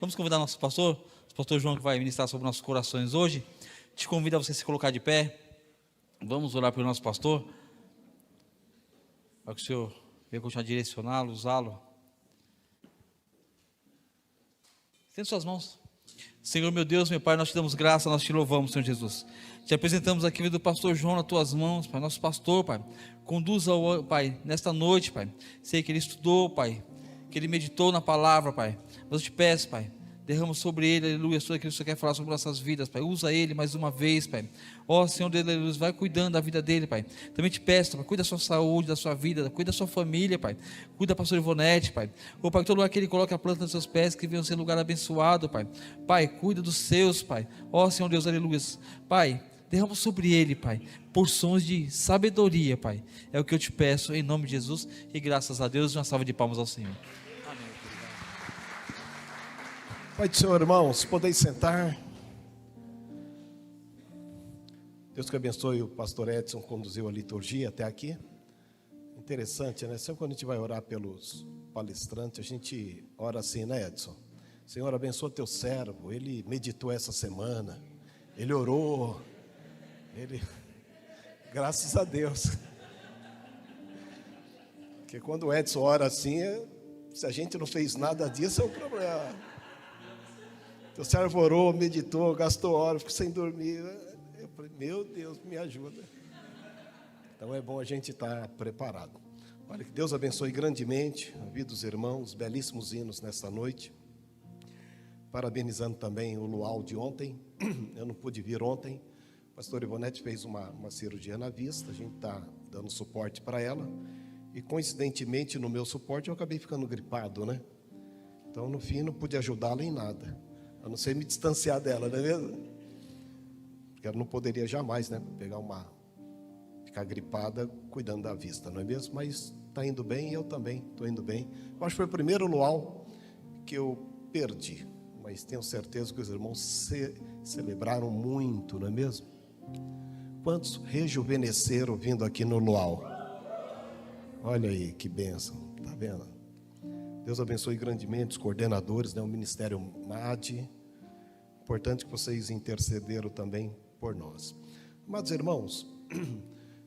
Vamos convidar nosso pastor, o pastor João, que vai ministrar sobre nossos corações hoje. Te convido a você se colocar de pé. Vamos orar pelo nosso pastor, para que o Senhor venha continuar a direcioná-lo, usá-lo. Estende suas mãos. Senhor, meu Deus, meu Pai, nós te damos graça, nós te louvamos, Senhor Jesus. Te apresentamos aqui do pastor João nas tuas mãos, Pai, nosso pastor, Pai. Conduza-o, Pai, nesta noite, Pai. Sei que ele estudou, Pai, que ele meditou na palavra, Pai. Mas eu te peço, Pai, derrama sobre ele, aleluia, tudo aquilo que o Senhor quer falar sobre nossas vidas, Pai. Usa ele mais uma vez, Pai. Ó Senhor, aleluia, vai cuidando da vida dele, Pai. Também te peço, Pai, cuida da sua saúde, da sua vida, cuida da sua família, Pai. Cuida da pastora Ivonete, Pai. Ó Pai, que todo lugar que ele coloque a planta dos seus pés, que venha ser um lugar abençoado, Pai. Pai, cuida dos seus, Pai. Ó Senhor Deus, aleluia. Pai, derrama sobre ele, Pai, porções de sabedoria, Pai. É o que eu te peço, em nome de Jesus. E graças a Deus, uma salva de palmas ao Senhor. Pai do Senhor, irmãos, podeis sentar. Deus que abençoe. O pastor Edson conduziu a liturgia até aqui. Interessante, né? Sempre quando a gente vai orar pelos palestrantes, a gente ora assim, né, Edson? Senhor, abençoa teu servo. Ele meditou essa semana, ele orou, graças a Deus. Porque quando o Edson ora assim, se a gente não fez nada disso, é um problema. O servo orou, meditou, gastou horas, ficou sem dormir. Eu falei, meu Deus, me ajuda. Então é bom a gente estar preparado. Olha, que Deus abençoe grandemente a vida dos irmãos, belíssimos hinos nesta noite. Parabenizando também o luau de ontem. Eu não pude vir ontem. A pastora Ivonete fez uma cirurgia na vista, a gente está dando suporte para ela. E coincidentemente no meu suporte eu acabei ficando gripado, né? Então no fim não pude ajudá-la em nada. A não ser me distanciar dela, não é mesmo? Porque ela não poderia jamais, né, ficar gripada cuidando da vista, não é mesmo? Mas está indo bem e eu também estou indo bem. Eu acho que foi o primeiro luau que eu perdi, mas tenho certeza que os irmãos celebraram muito, não é mesmo? Quantos rejuvenesceram vindo aqui no luau? Olha aí que bênção, tá vendo? Deus abençoe grandemente os coordenadores, né, o Ministério MAD. Importante que vocês intercederam também por nós. Amados irmãos,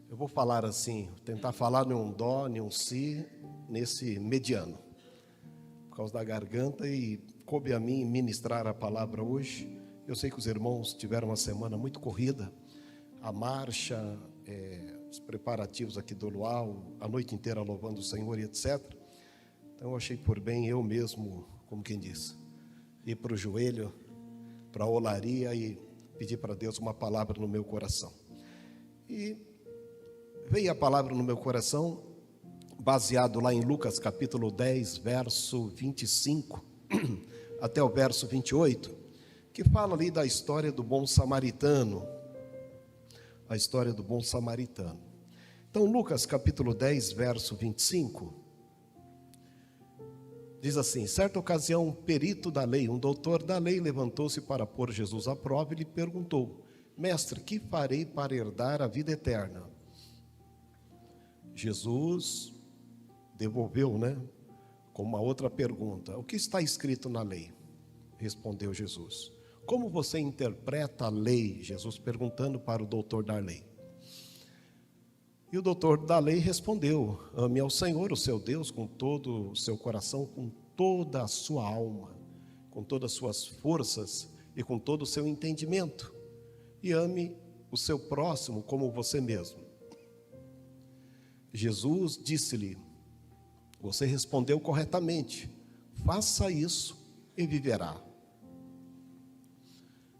eu vou falar assim, tentar falar em um dó, em um si, nesse mediano, por causa da garganta, e coube a mim ministrar a palavra hoje. Eu sei que os irmãos tiveram uma semana muito corrida, a marcha, os preparativos aqui do luau, a noite inteira louvando o Senhor e etc. Então eu achei por bem eu mesmo, como quem diz, ir para o joelho, para a olaria e pedir para Deus uma palavra no meu coração. E veio a palavra no meu coração, baseado lá em Lucas capítulo 10, verso 25, até o verso 28, que fala ali da história do bom samaritano. A história do bom samaritano. Então Lucas capítulo 10, verso 25, diz assim: certa ocasião, um perito da lei, um doutor da lei, levantou-se para pôr Jesus à prova e lhe perguntou: mestre, que farei para herdar a vida eterna? Jesus devolveu, com uma outra pergunta: o que está escrito na lei? Respondeu Jesus. Como você interpreta a lei? Jesus perguntando para o doutor da lei. E o doutor da lei respondeu: ame ao Senhor, o seu Deus, com todo o seu coração, com toda a sua alma, com todas as suas forças e com todo o seu entendimento. E ame o seu próximo como você mesmo. Jesus disse-lhe: você respondeu corretamente, faça isso e viverá.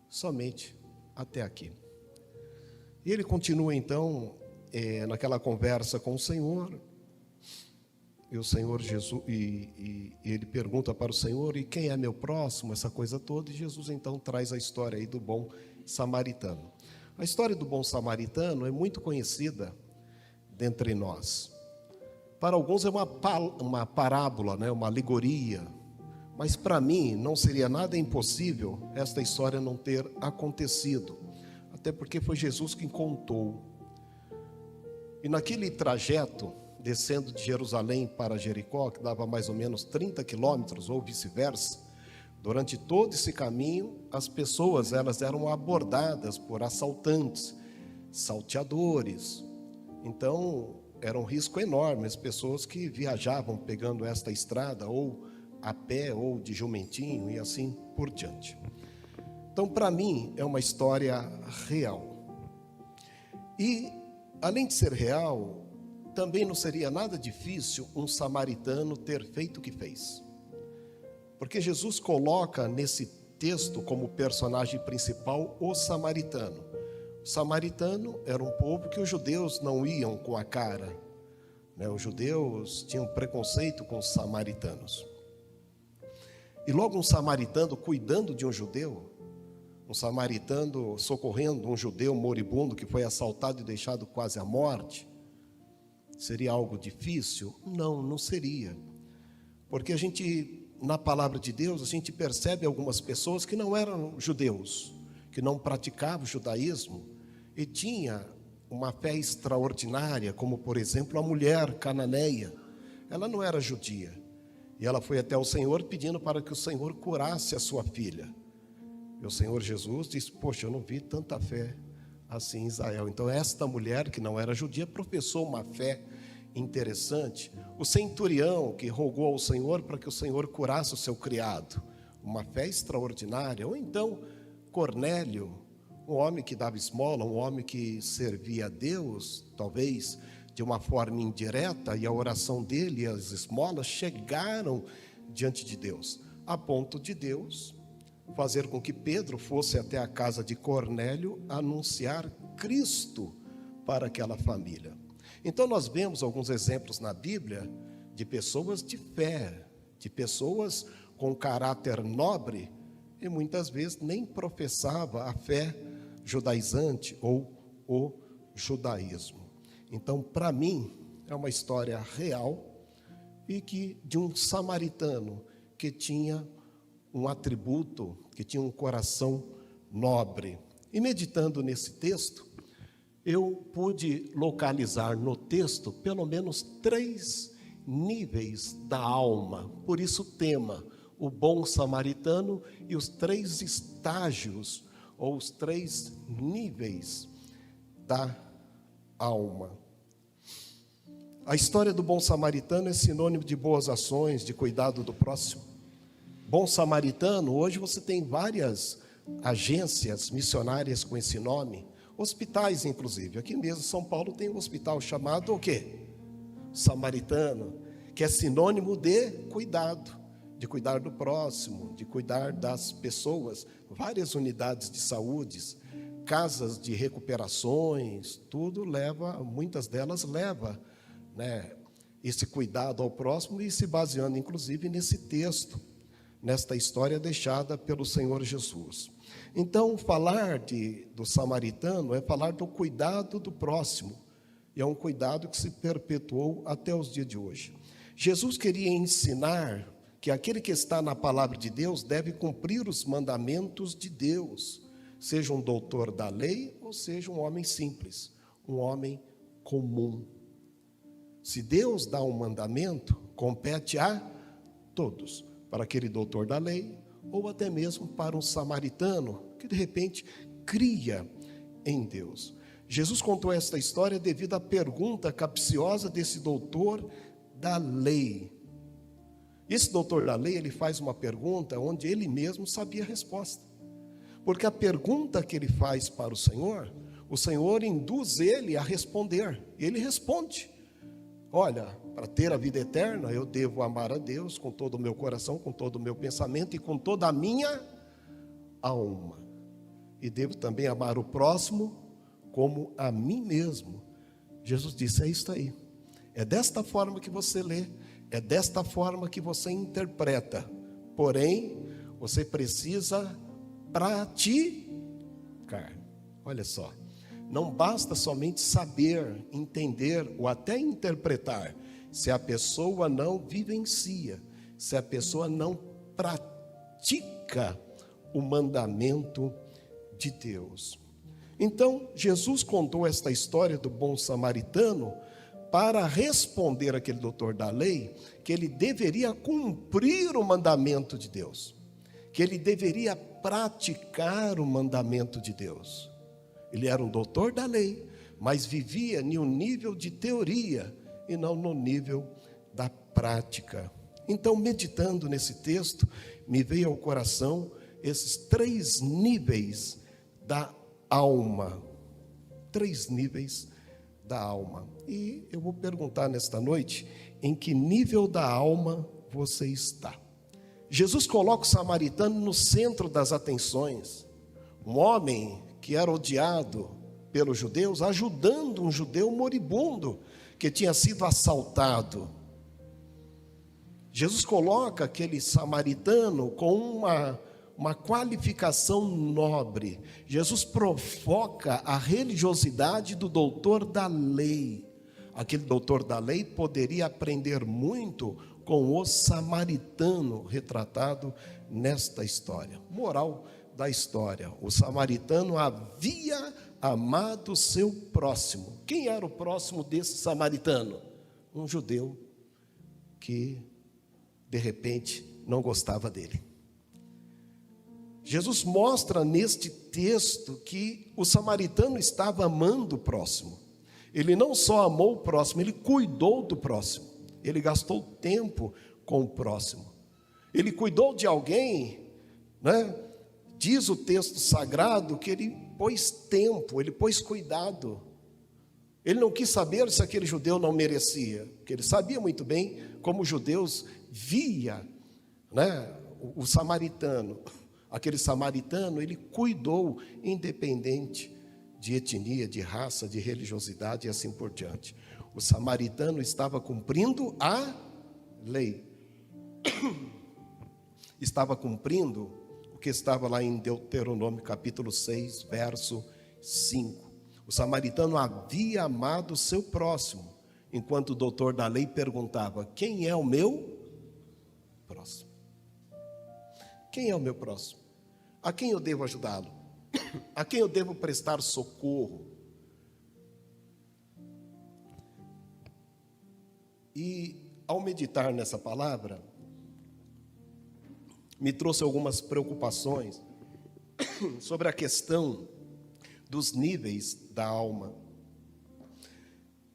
Somente até aqui. E ele continua então naquela conversa com o Senhor, e o Senhor Jesus, e ele pergunta para o Senhor: e quem é meu próximo? Essa coisa toda. E Jesus então traz a história aí do bom samaritano. A história do bom samaritano é muito conhecida dentre nós. Para alguns é uma parábola, uma alegoria, mas para mim não seria nada impossível esta história não ter acontecido, até porque foi Jesus quem contou. E naquele trajeto, descendo de Jerusalém para Jericó, que dava mais ou menos 30 quilômetros, ou vice-versa, Durante todo esse caminho, as pessoas elas eram abordadas por assaltantes, salteadores. Então, era um risco enorme as pessoas que viajavam pegando esta estrada, ou a pé, ou de jumentinho, e assim por diante. Então, para mim, é uma história real. E, além de ser real, também não seria nada difícil um samaritano ter feito o que fez. Porque Jesus coloca nesse texto como personagem principal o samaritano. O samaritano era um povo que os judeus não iam com a cara, né? Os judeus tinham preconceito com os samaritanos. E logo um samaritano cuidando de um judeu, um samaritano socorrendo um judeu moribundo que foi assaltado e deixado quase à morte, seria algo difícil? Não, não seria. Porque a gente, na palavra de Deus, a gente percebe algumas pessoas que não eram judeus, que não praticavam o judaísmo e tinha uma fé extraordinária, como por exemplo a mulher cananeia. Ela não era judia e ela foi até o Senhor pedindo para que o Senhor curasse a sua filha. E o Senhor Jesus disse: poxa, eu não vi tanta fé assim em Israel. Então esta mulher que não era judia professou uma fé interessante. O centurião que rogou ao Senhor para que o Senhor curasse o seu criado, uma fé extraordinária. Ou então Cornélio, um homem que dava esmola, um homem que servia a Deus, talvez de uma forma indireta, e a oração dele e as esmolas chegaram diante de Deus, a ponto de Deus fazer com que Pedro fosse até a casa de Cornélio anunciar Cristo para aquela família. Então nós vemos alguns exemplos na Bíblia de pessoas de fé, de pessoas com caráter nobre, e muitas vezes nem professava a fé judaizante ou o judaísmo. Então, para mim, é uma história real e que de um samaritano que tinha um atributo, que tinha um coração nobre. E meditando nesse texto, eu pude localizar no texto pelo menos 3 níveis da alma. Por isso o tema, o bom samaritano e os 3 estágios ou os 3 níveis da alma. A história do bom samaritano é sinônimo de boas ações, de cuidado do próximo. Bom samaritano, hoje você tem várias agências missionárias com esse nome, hospitais inclusive. Aqui mesmo em São Paulo tem um hospital chamado o quê? Samaritano, que é sinônimo de cuidado, de cuidar do próximo, de cuidar das pessoas. Várias unidades de saúde, casas de recuperações, tudo leva, muitas delas leva, né, esse cuidado ao próximo, e se baseando inclusive nesse texto, nesta história deixada pelo Senhor Jesus. Então, falar do samaritano é falar do cuidado do próximo, e é um cuidado que se perpetuou até os dias de hoje. Jesus queria ensinar que aquele que está na palavra de Deus deve cumprir os mandamentos de Deus, seja um doutor da lei ou seja um homem simples, um homem comum. Se Deus dá um mandamento, compete a todos, para aquele doutor da lei ou até mesmo para um samaritano que de repente cria em Deus. Jesus contou esta história devido à pergunta capciosa desse doutor da lei. Esse doutor da lei, ele faz uma pergunta onde ele mesmo sabia a resposta. Porque a pergunta que ele faz para o Senhor induz ele a responder. Ele responde: olha, para ter a vida eterna, eu devo amar a Deus com todo o meu coração, com todo o meu pensamento e com toda a minha alma. E devo também amar o próximo como a mim mesmo. Jesus disse: é isso aí. É desta forma que você lê, é desta forma que você interpreta. Porém, você precisa praticar. Olha só, não basta somente saber, entender ou até interpretar, se a pessoa não vivencia, se a pessoa não pratica o mandamento de Deus. Então, Jesus contou esta história do bom samaritano para responder àquele doutor da lei que ele deveria cumprir o mandamento de Deus, que ele deveria praticar o mandamento de Deus. Ele era um doutor da lei, mas vivia em um nível de teoria e não no nível da prática. Então, meditando nesse texto, me veio ao coração esses 3 níveis da alma. 3 níveis da alma. E eu vou perguntar nesta noite, em que nível da alma você está? Jesus coloca o samaritano no centro das atenções. Um homem que era odiado pelos judeus, ajudando um judeu moribundo que tinha sido assaltado. Jesus coloca aquele samaritano com uma qualificação nobre. Jesus provoca a religiosidade do doutor da lei. Aquele doutor da lei poderia aprender muito com o samaritano retratado nesta história. Moral da história: o samaritano havia amado seu próximo. Quem era o próximo desse samaritano? Um judeu que, de repente, não gostava dele. Jesus mostra neste texto que o samaritano estava amando o próximo. Ele não só amou o próximo, ele cuidou do próximo. Ele gastou tempo com o próximo. Ele cuidou de alguém, né? Diz o texto sagrado que ele pôs tempo, ele pôs cuidado. Ele não quis saber se aquele judeu não merecia, porque ele sabia muito bem como os judeus via, né, o samaritano. Aquele samaritano, ele cuidou, independente de etnia, de raça, de religiosidade e assim por diante. O samaritano estava cumprindo a lei. Estava cumprindo o que estava lá em Deuteronômio capítulo 6, verso 5. O samaritano havia amado o seu próximo, enquanto o doutor da lei perguntava: quem é o meu próximo? Quem é o meu próximo? A quem eu devo ajudá-lo? A quem eu devo prestar socorro? E ao meditar nessa palavra, me trouxe algumas preocupações sobre a questão dos níveis da alma.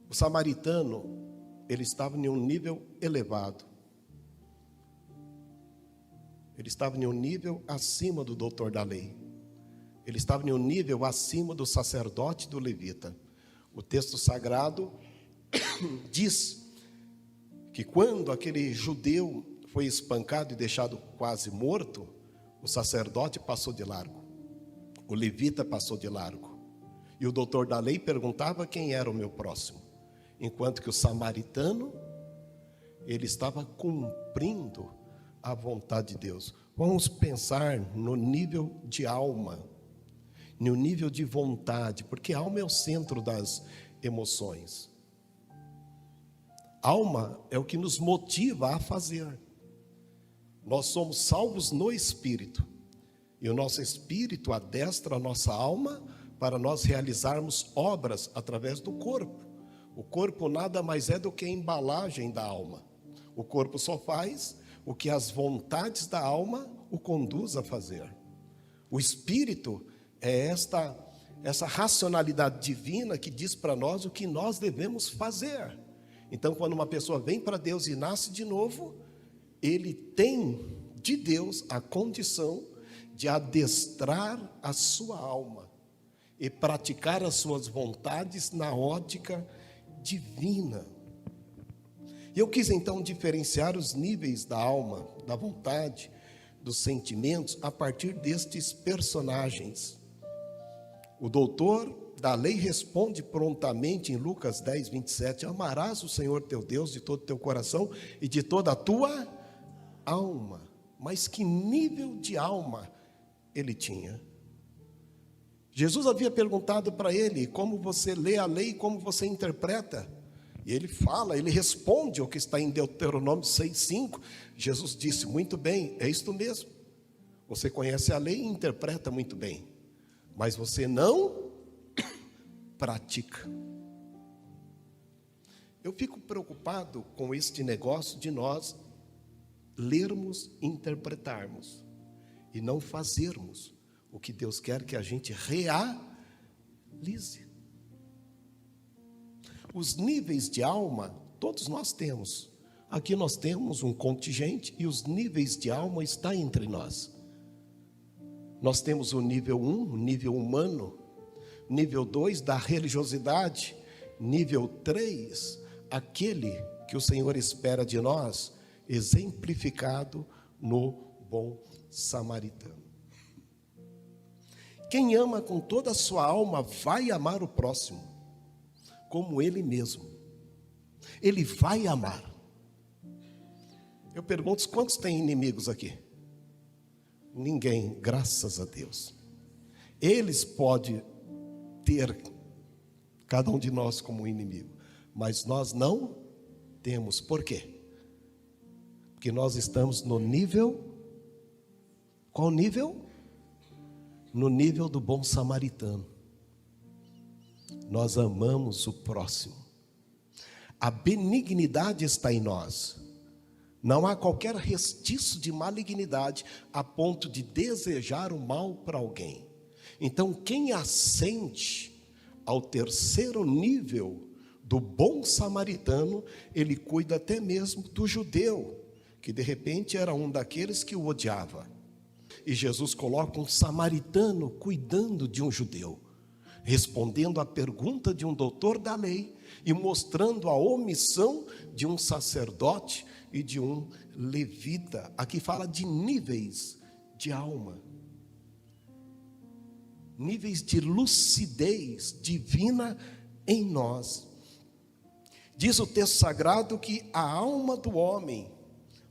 O samaritano, ele estava em um nível elevado. Ele estava em um nível acima do doutor da lei. Ele estava em um nível acima do sacerdote e do levita. O texto sagrado diz que quando aquele judeu foi espancado e deixado quase morto, o sacerdote passou de largo, o levita passou de largo, e o doutor da lei perguntava quem era o meu próximo, enquanto que o samaritano, ele estava cumprindo a vontade de Deus. Vamos pensar no nível de alma, no nível de vontade, porque a alma é o centro das emoções. Alma é o que nos motiva a fazer. Nós somos salvos no Espírito, e o nosso Espírito adestra a nossa alma para nós realizarmos obras através do corpo. O corpo nada mais é do que a embalagem da alma. O corpo só faz o que as vontades da alma o conduz a fazer. O Espírito é essa racionalidade divina que diz para nós o que nós devemos fazer. Então, quando uma pessoa vem para Deus e nasce de novo, ele tem de Deus a condição de adestrar a sua alma e praticar as suas vontades na ótica divina. E eu quis então diferenciar os níveis da alma, da vontade, dos sentimentos a partir destes personagens. O doutor da lei responde prontamente em Lucas 10, 27, amarás o Senhor teu Deus de todo o teu coração e de toda a tua alma. Mas que nível de alma ele tinha? Jesus havia perguntado para ele: como você lê a lei, como você interpreta? E ele fala, ele responde ao que está em Deuteronômio 6,5. Jesus disse: muito bem, é isto mesmo. Você conhece a lei e interpreta muito bem, mas você não pratica. Eu fico preocupado com este negócio de nós lermos e interpretarmos. e não fazermos o que Deus quer que a gente realize. Os níveis de alma, todos nós temos. Aqui nós temos um contingente e os níveis de alma estão entre nós. Nós temos o nível 1, o nível humano, nível 2 da religiosidade, nível 3, aquele que o Senhor espera de nós, exemplificado no bom samaritano. Quem ama com toda a sua alma vai amar o próximo, como ele mesmo. Ele vai amar. Eu pergunto, quantos têm inimigos aqui? Ninguém, graças a Deus. Eles podem ter cada um de nós como inimigo, mas nós não temos. Por quê? Porque nós estamos no nível, qual nível? No nível do bom samaritano. Nós amamos o próximo. A benignidade está em nós. Não há qualquer restício de malignidade a ponto de desejar o mal para alguém. Então, quem ascende ao terceiro nível do bom samaritano, ele cuida até mesmo do judeu, que de repente era um daqueles que o odiava. E Jesus coloca um samaritano cuidando de um judeu, respondendo à pergunta de um doutor da lei e mostrando a omissão de um sacerdote e de um levita. Aqui fala de níveis de alma, níveis de lucidez divina em nós. Diz o texto sagrado que a alma do homem,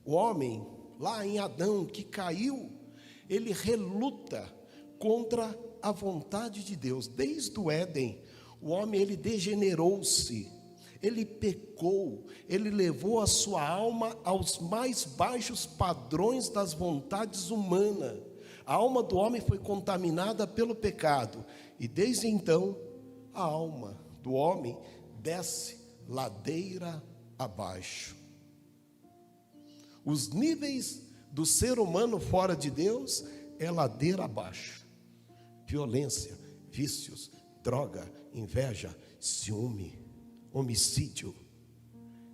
o homem lá em Adão que caiu, ele reluta contra a vontade de Deus. Desde o Éden, o homem ele degenerou-se, ele pecou, ele levou a sua alma aos mais baixos padrões das vontades humanas. A alma do homem foi contaminada pelo pecado, e desde então, a alma do homem desce ladeira abaixo. Os níveis do ser humano fora de Deus é ladeira abaixo. Violência, vícios, droga, inveja, ciúme, homicídio,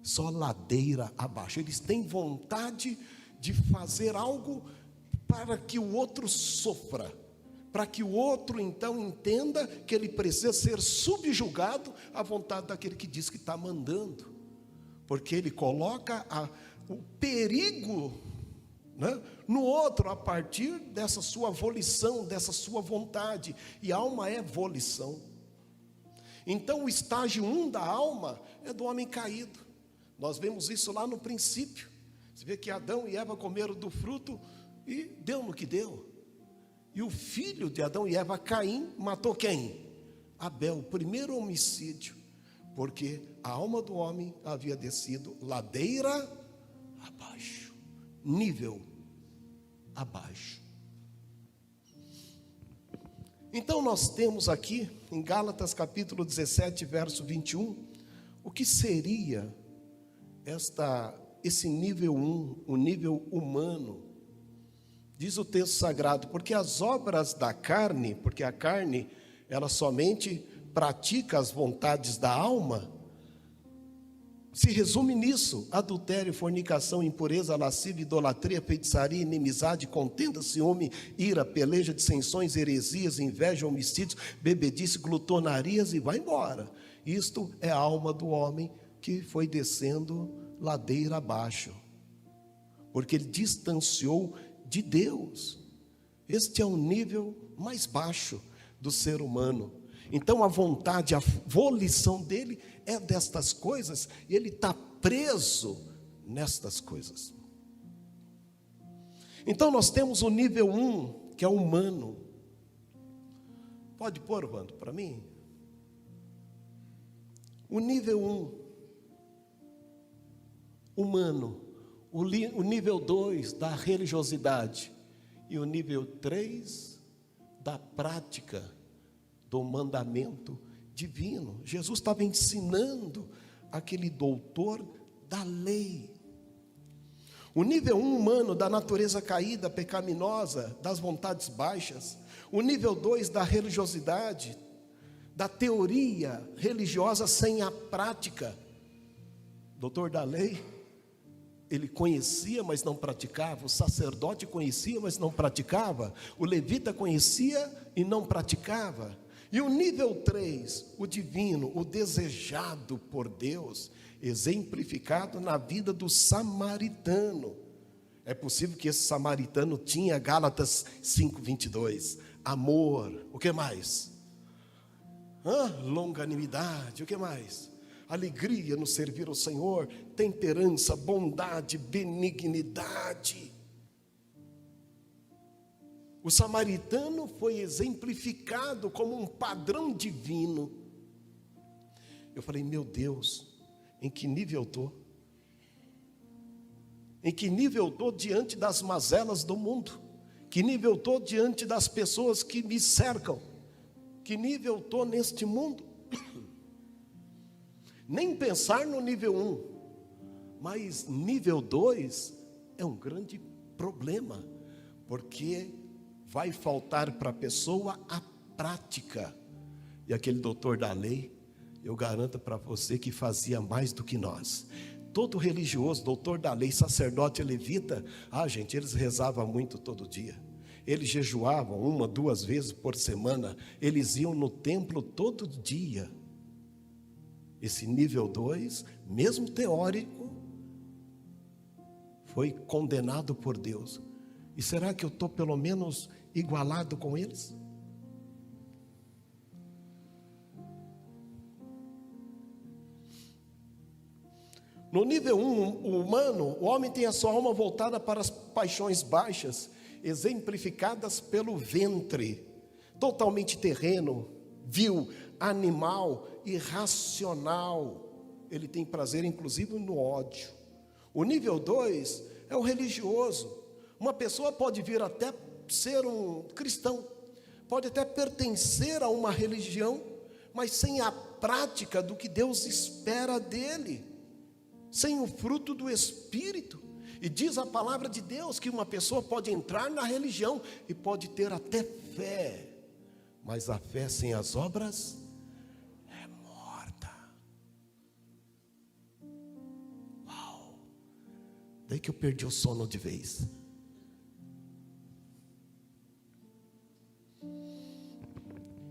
só ladeira abaixo. Eles têm vontade de fazer algo para que o outro sofra, para que o outro então entenda que ele precisa ser subjugado à vontade daquele que diz que está mandando, porque ele coloca o perigo, né, no outro a partir dessa sua volição, dessa sua vontade, e alma é volição. Então o estágio 1 da alma é do homem caído. Nós vemos isso lá no princípio. Você vê que Adão e Eva comeram do fruto e deu no que deu. E o filho de Adão e Eva, Caim, matou quem? Abel, o primeiro homicídio, porque a alma do homem havia descido ladeira abaixo, nível abaixo. Então nós temos aqui em Gálatas capítulo 17, verso 21, o que seria esse nível 1, o nível humano. Diz o texto sagrado, porque as obras da carne, porque a carne, ela somente pratica as vontades da alma, se resume nisso: adultério, fornicação, impureza, lascívia, idolatria, feitiçaria, inimizade, contenda, ciúme, ira, peleja, dissensões, heresias, inveja, homicídios, bebedice, glutonarias, e vai embora. Isto é a alma do homem que foi descendo ladeira abaixo, porque ele distanciou de Deus. Este é o nível mais baixo do ser humano. Então a vontade, a volição dele é destas coisas, e ele está preso nestas coisas. Então nós temos o nível 1, que é humano. Pode pôr, Wando, para mim? O nível 1, humano. O nível 2 da religiosidade, e o nível 3 da prática do mandamento divino. Jesus estava ensinando aquele doutor da lei. O nível 1 humano da natureza caída, pecaminosa, das vontades baixas. O nível 2 da religiosidade, da teoria religiosa sem a prática. Doutor da lei, ele conhecia, mas não praticava. O sacerdote conhecia, mas não praticava. O levita conhecia e não praticava. E o nível 3, o divino, o desejado por Deus, exemplificado na vida do samaritano. É possível que esse samaritano tinha Gálatas 5:22, amor, o que mais? Longanimidade, o que mais? Alegria no servir ao Senhor, temperança, bondade, benignidade. O samaritano foi exemplificado como um padrão divino. Eu falei, meu Deus, em que nível eu estou? Em que nível eu estou diante das mazelas do mundo? Que nível eu estou diante das pessoas que me cercam? Que nível eu estou neste mundo? Nem pensar no nível 1, mas nível 2 é um grande problema, porque vai faltar para a pessoa a prática. E aquele doutor da lei, eu garanto para você que fazia mais do que nós. Todo religioso, doutor da lei, sacerdote e levita, gente, eles rezavam muito todo dia. Eles jejuavam 1, 2 vezes por semana. Eles iam no templo todo dia. Esse nível 2, mesmo teórico, foi condenado por Deus. E será que eu estou pelo menos igualado com eles? No nível 1 humano, o homem tem a sua alma voltada para as paixões baixas, exemplificadas pelo ventre, totalmente terreno, vil, animal, irracional. Ele tem prazer inclusive no ódio. O nível 2 é o religioso. Uma pessoa pode vir até ser um cristão, pode até pertencer a uma religião, mas sem a prática do que Deus espera dele, sem o fruto do Espírito. E diz a palavra de Deus que uma pessoa pode entrar na religião e pode ter até fé, mas a fé sem as obras é morta. Uau! Daí que eu perdi o sono de vez.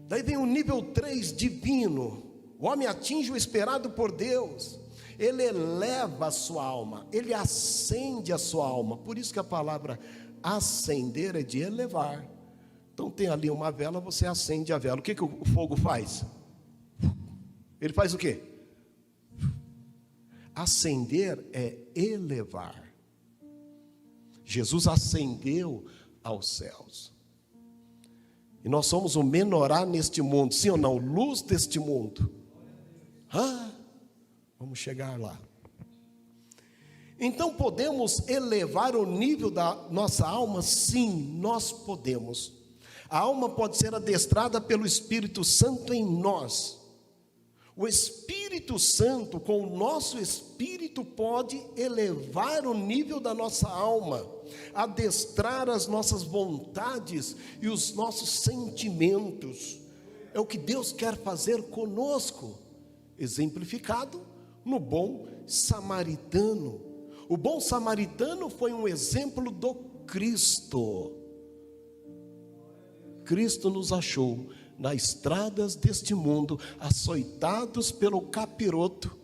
Daí vem o nível 3 divino. O homem atinge o esperado por Deus. Ele eleva a sua alma, ele acende a sua alma. Por isso que a palavra acender é de elevar. Então tem ali uma vela, você acende a vela. O que o fogo faz? Ele faz o quê? Acender é elevar. Jesus ascendeu aos céus. E nós somos o menorá neste mundo, sim ou não? Luz deste mundo. Vamos chegar lá. Então podemos elevar o nível da nossa alma? Sim, nós podemos. A alma pode ser adestrada pelo Espírito Santo em nós. O Espírito Santo, com o nosso espírito, pode elevar o nível da nossa alma, adestrar as nossas vontades e os nossos sentimentos. É o que Deus quer fazer conosco, exemplificado no bom samaritano. O bom samaritano foi um exemplo do Cristo. Cristo nos achou nas estradas deste mundo, açoitados pelo capiroto.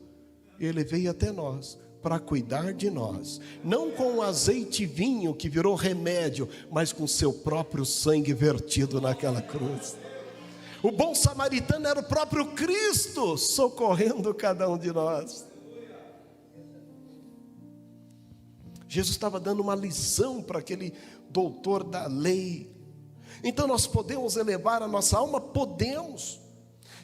Ele veio até nós para cuidar de nós, não com azeite e vinho que virou remédio, mas com seu próprio sangue vertido naquela cruz. O bom samaritano era o próprio Cristo, socorrendo cada um de nós. Jesus estava dando uma lição para aquele doutor da lei. Então nós podemos elevar a nossa alma? Podemos.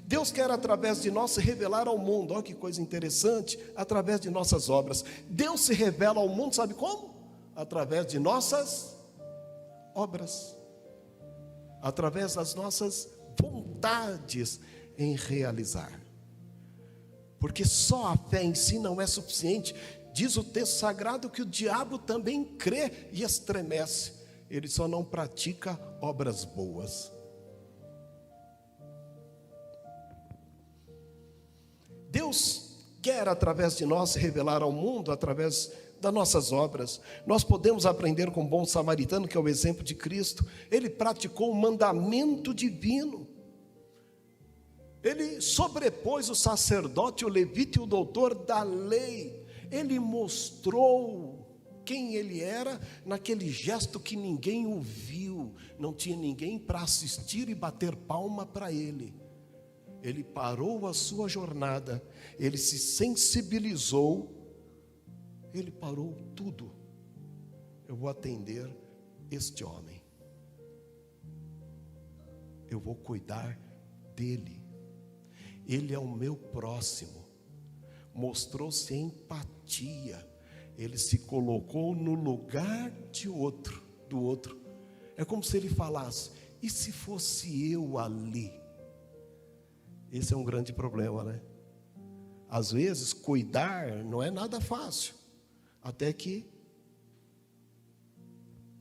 Deus quer através de nós se revelar ao mundo. Olha que coisa interessante, através de nossas obras. Deus se revela ao mundo, sabe como? Através de nossas obras, através das nossas vontades em realizar. Porque só a fé em si não é suficiente. Diz o texto sagrado que o diabo também crê e estremece. Ele só não pratica obras boas. Deus quer, através de nós, revelar ao mundo, através das nossas obras. Nós podemos aprender com o bom samaritano, que é o exemplo de Cristo. Ele praticou o mandamento divino. Ele sobrepôs o sacerdote, o levita e o doutor da lei. Ele mostrou quem ele era naquele gesto que ninguém o viu. Não tinha ninguém para assistir e bater palma para ele. Ele parou a sua jornada, ele se sensibilizou, ele parou tudo. Eu vou atender este homem, eu vou cuidar dele, ele é o meu próximo. Mostrou-se empatia, ele se colocou no lugar do outro. É como se ele falasse: e se fosse eu ali? Esse é um grande problema, né? Às vezes, cuidar não é nada fácil, até que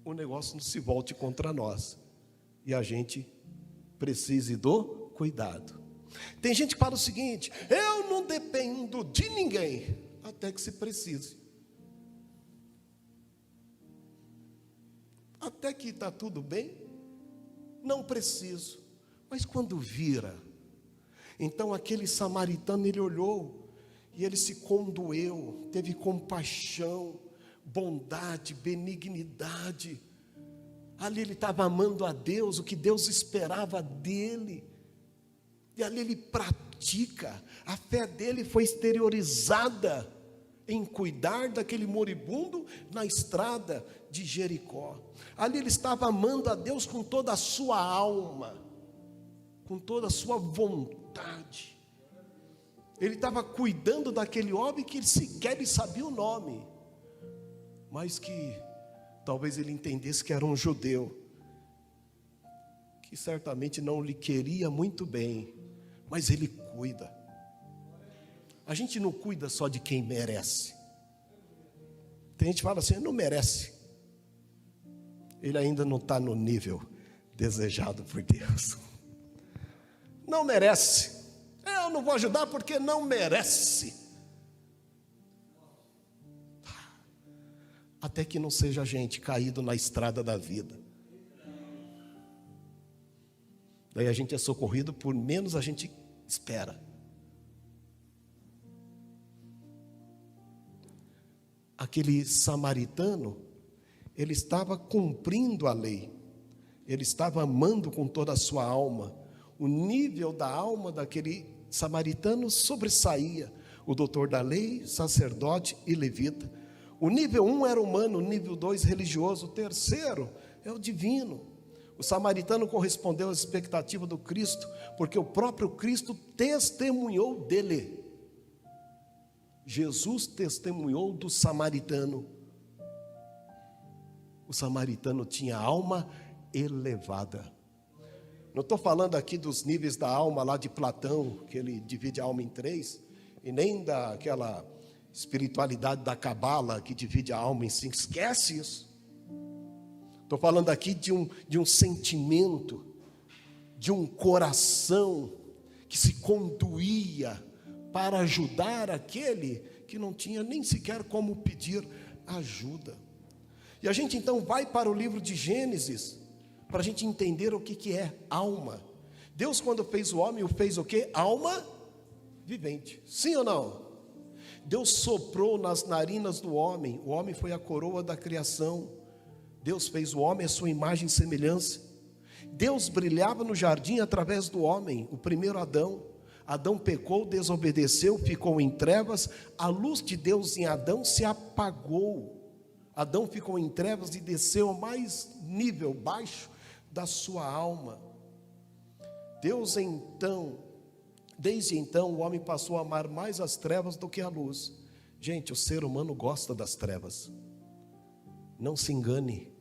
o negócio não se volte contra nós, e a gente precise do cuidado. Tem gente que fala o seguinte: eu não dependo de ninguém, até que se precise. Até que está tudo bem, não preciso. Mas quando vira, então aquele samaritano, ele olhou e ele se condoeu, teve compaixão, bondade, benignidade. Ali ele estava amando a Deus, o que Deus esperava dele. E ali ele pratica, a fé dele foi exteriorizada em cuidar daquele moribundo na estrada de Jericó. Ali ele estava amando a Deus com toda a sua alma, com toda a sua vontade. Ele estava cuidando daquele homem que ele sequer lhe sabia o nome, mas que talvez ele entendesse que era um judeu, que certamente não lhe queria muito bem, mas ele cuida. A gente não cuida só de quem merece. Tem gente que fala assim: não merece. Ele ainda não está no nível desejado por Deus. Não merece. Eu não vou ajudar porque não merece. Até que não seja gente caído na estrada da vida. Daí a gente é socorrido por menos a gente espera. Aquele samaritano, ele estava cumprindo a lei. Ele estava amando com toda a sua alma. O nível da alma daquele samaritano sobressaía o doutor da lei, sacerdote e levita. O nível 1 era humano, o nível 2 religioso, o terceiro é o divino. O samaritano correspondeu à expectativa do Cristo, porque o próprio Cristo testemunhou dele. Jesus testemunhou do samaritano. O samaritano tinha alma elevada. Não estou falando aqui dos níveis da alma lá de Platão, que ele divide a alma em 3, e nem daquela espiritualidade da Cabala, que divide a alma em 5. Esquece isso. Estou falando aqui de um sentimento, de um coração que se conduía para ajudar aquele que não tinha nem sequer como pedir ajuda. E a gente então vai para o livro de Gênesis, para a gente entender o que é alma. Deus, quando fez o homem, o fez o quê? Alma vivente. Sim ou não? Deus soprou nas narinas do homem, o homem foi a coroa da criação. Deus fez o homem à sua imagem e semelhança. Deus brilhava no jardim através do homem, o primeiro Adão. Adão pecou, desobedeceu, ficou em trevas. A luz de Deus em Adão se apagou. Adão ficou em trevas e desceu ao mais nível baixo da sua alma. Deus então, desde então, o homem passou a amar mais as trevas do que a luz. Gente, o ser humano gosta das trevas. Não se engane.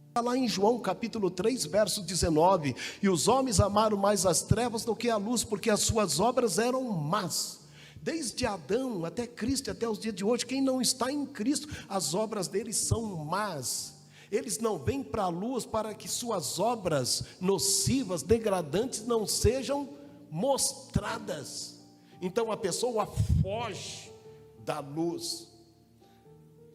Está lá em João capítulo 3, verso 19. E os homens amaram mais as trevas do que a luz, porque as suas obras eram más. Desde Adão até Cristo, até os dias de hoje, quem não está em Cristo, as obras deles são más. Eles não vêm para a luz para que suas obras nocivas, degradantes, não sejam mostradas. Então a pessoa foge da luz.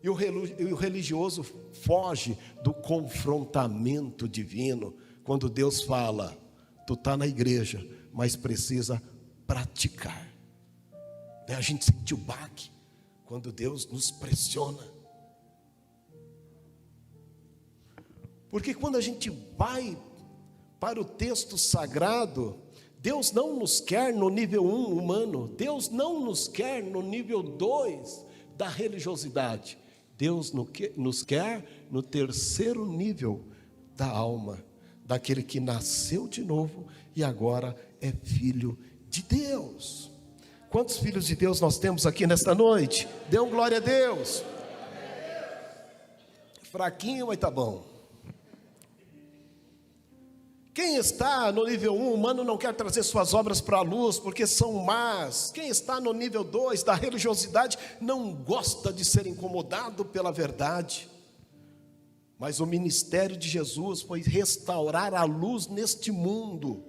E o religioso foge do confrontamento divino. Quando Deus fala, tu está na igreja, mas precisa praticar. Daí a gente sente o baque quando Deus nos pressiona. Porque quando a gente vai para o texto sagrado, Deus não nos quer no nível 1 humano, Deus não nos quer no nível 2 da religiosidade. Deus nos quer no terceiro nível da alma, daquele que nasceu de novo e agora é filho de Deus. Quantos filhos de Deus nós temos aqui nesta noite? Dê um glória a Deus. Fraquinho, mas tá bom. Quem está no nível 1 humano não quer trazer suas obras para a luz, porque são más. Quem está no nível 2 da religiosidade não gosta de ser incomodado pela verdade. Mas o ministério de Jesus foi restaurar a luz neste mundo.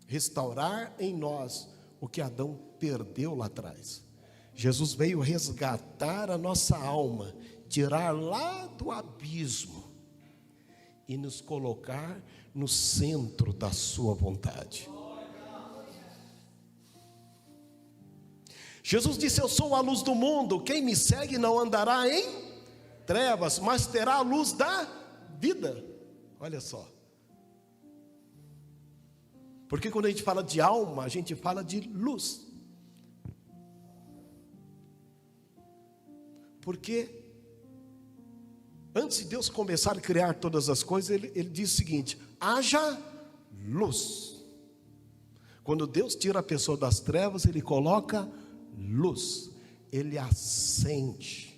Restaurar em nós o que Adão perdeu lá atrás. Jesus veio resgatar a nossa alma, tirar lá do abismo e nos colocar no centro da sua vontade. Jesus disse: eu sou a luz do mundo, quem me segue não andará em trevas, mas terá a luz da vida. Olha só. Porque quando a gente fala de alma, a gente fala de luz. Porque antes de Deus começar a criar todas as coisas, ele diz o seguinte: haja luz. Quando Deus tira a pessoa das trevas, Ele coloca luz. Ele acende,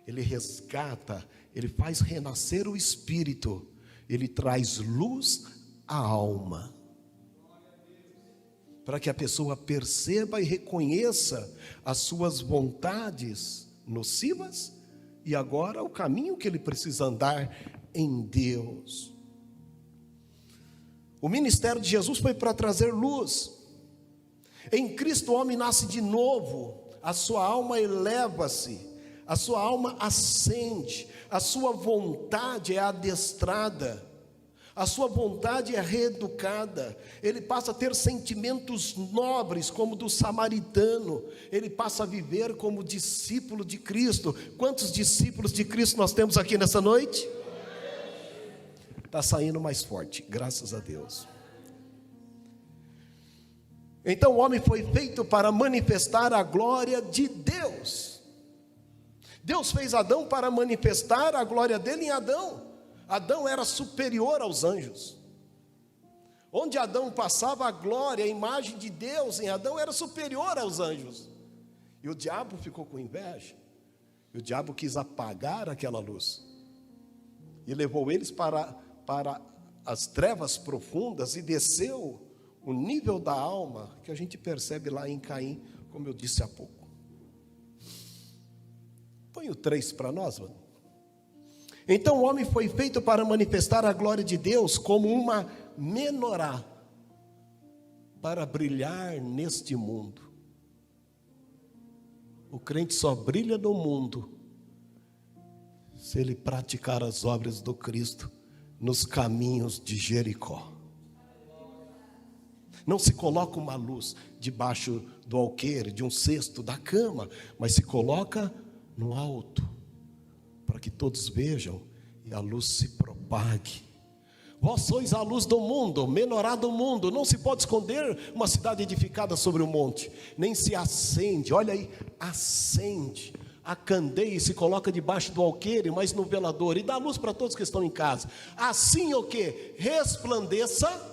Ele resgata, Ele faz renascer o espírito, Ele traz luz à alma, para que a pessoa perceba e reconheça as suas vontades nocivas e agora o caminho que ele precisa andar em Deus. O ministério de Jesus foi para trazer luz. Em Cristo o homem nasce de novo, a sua alma eleva-se, a sua alma ascende, a sua vontade é adestrada, a sua vontade é reeducada, ele passa a ter sentimentos nobres como do samaritano, ele passa a viver como discípulo de Cristo. Quantos discípulos de Cristo nós temos aqui nessa noite? Está saindo mais forte, graças a Deus. Então o homem foi feito para manifestar a glória de Deus. Deus fez Adão para manifestar a glória dele em Adão. Adão era superior aos anjos. Onde Adão passava, a glória, a imagem de Deus em Adão era superior aos anjos. E o diabo ficou com inveja. E o diabo quis apagar aquela luz. E levou eles para as trevas profundas e desceu o nível da alma, que a gente percebe lá em Caim, como eu disse há pouco. Põe o 3 para nós, mano. Então o homem foi feito para manifestar a glória de Deus como uma menorá, para brilhar neste mundo. O crente só brilha no mundo se ele praticar as obras do Cristo nos caminhos de Jericó. Não se coloca uma luz debaixo do alqueire, de um cesto, da cama, mas se coloca no alto, para que todos vejam e a luz se propague. Vós sois a luz do mundo, menorá do mundo. Não se pode esconder uma cidade edificada sobre um monte, nem se acende, olha aí, acende a candeia e se coloca debaixo do alqueire, mas no velador, e dá luz para todos que estão em casa. Assim o que? Resplandeça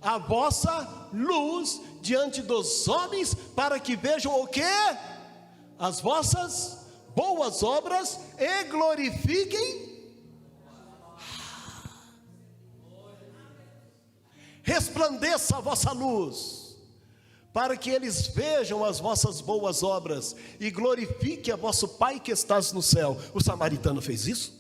a vossa luz diante dos homens, para que vejam o que? As vossas boas obras e glorifiquem. Resplandeça a vossa luz, para que eles vejam as vossas boas obras e glorifique a vosso Pai que estás no céu. O samaritano fez isso?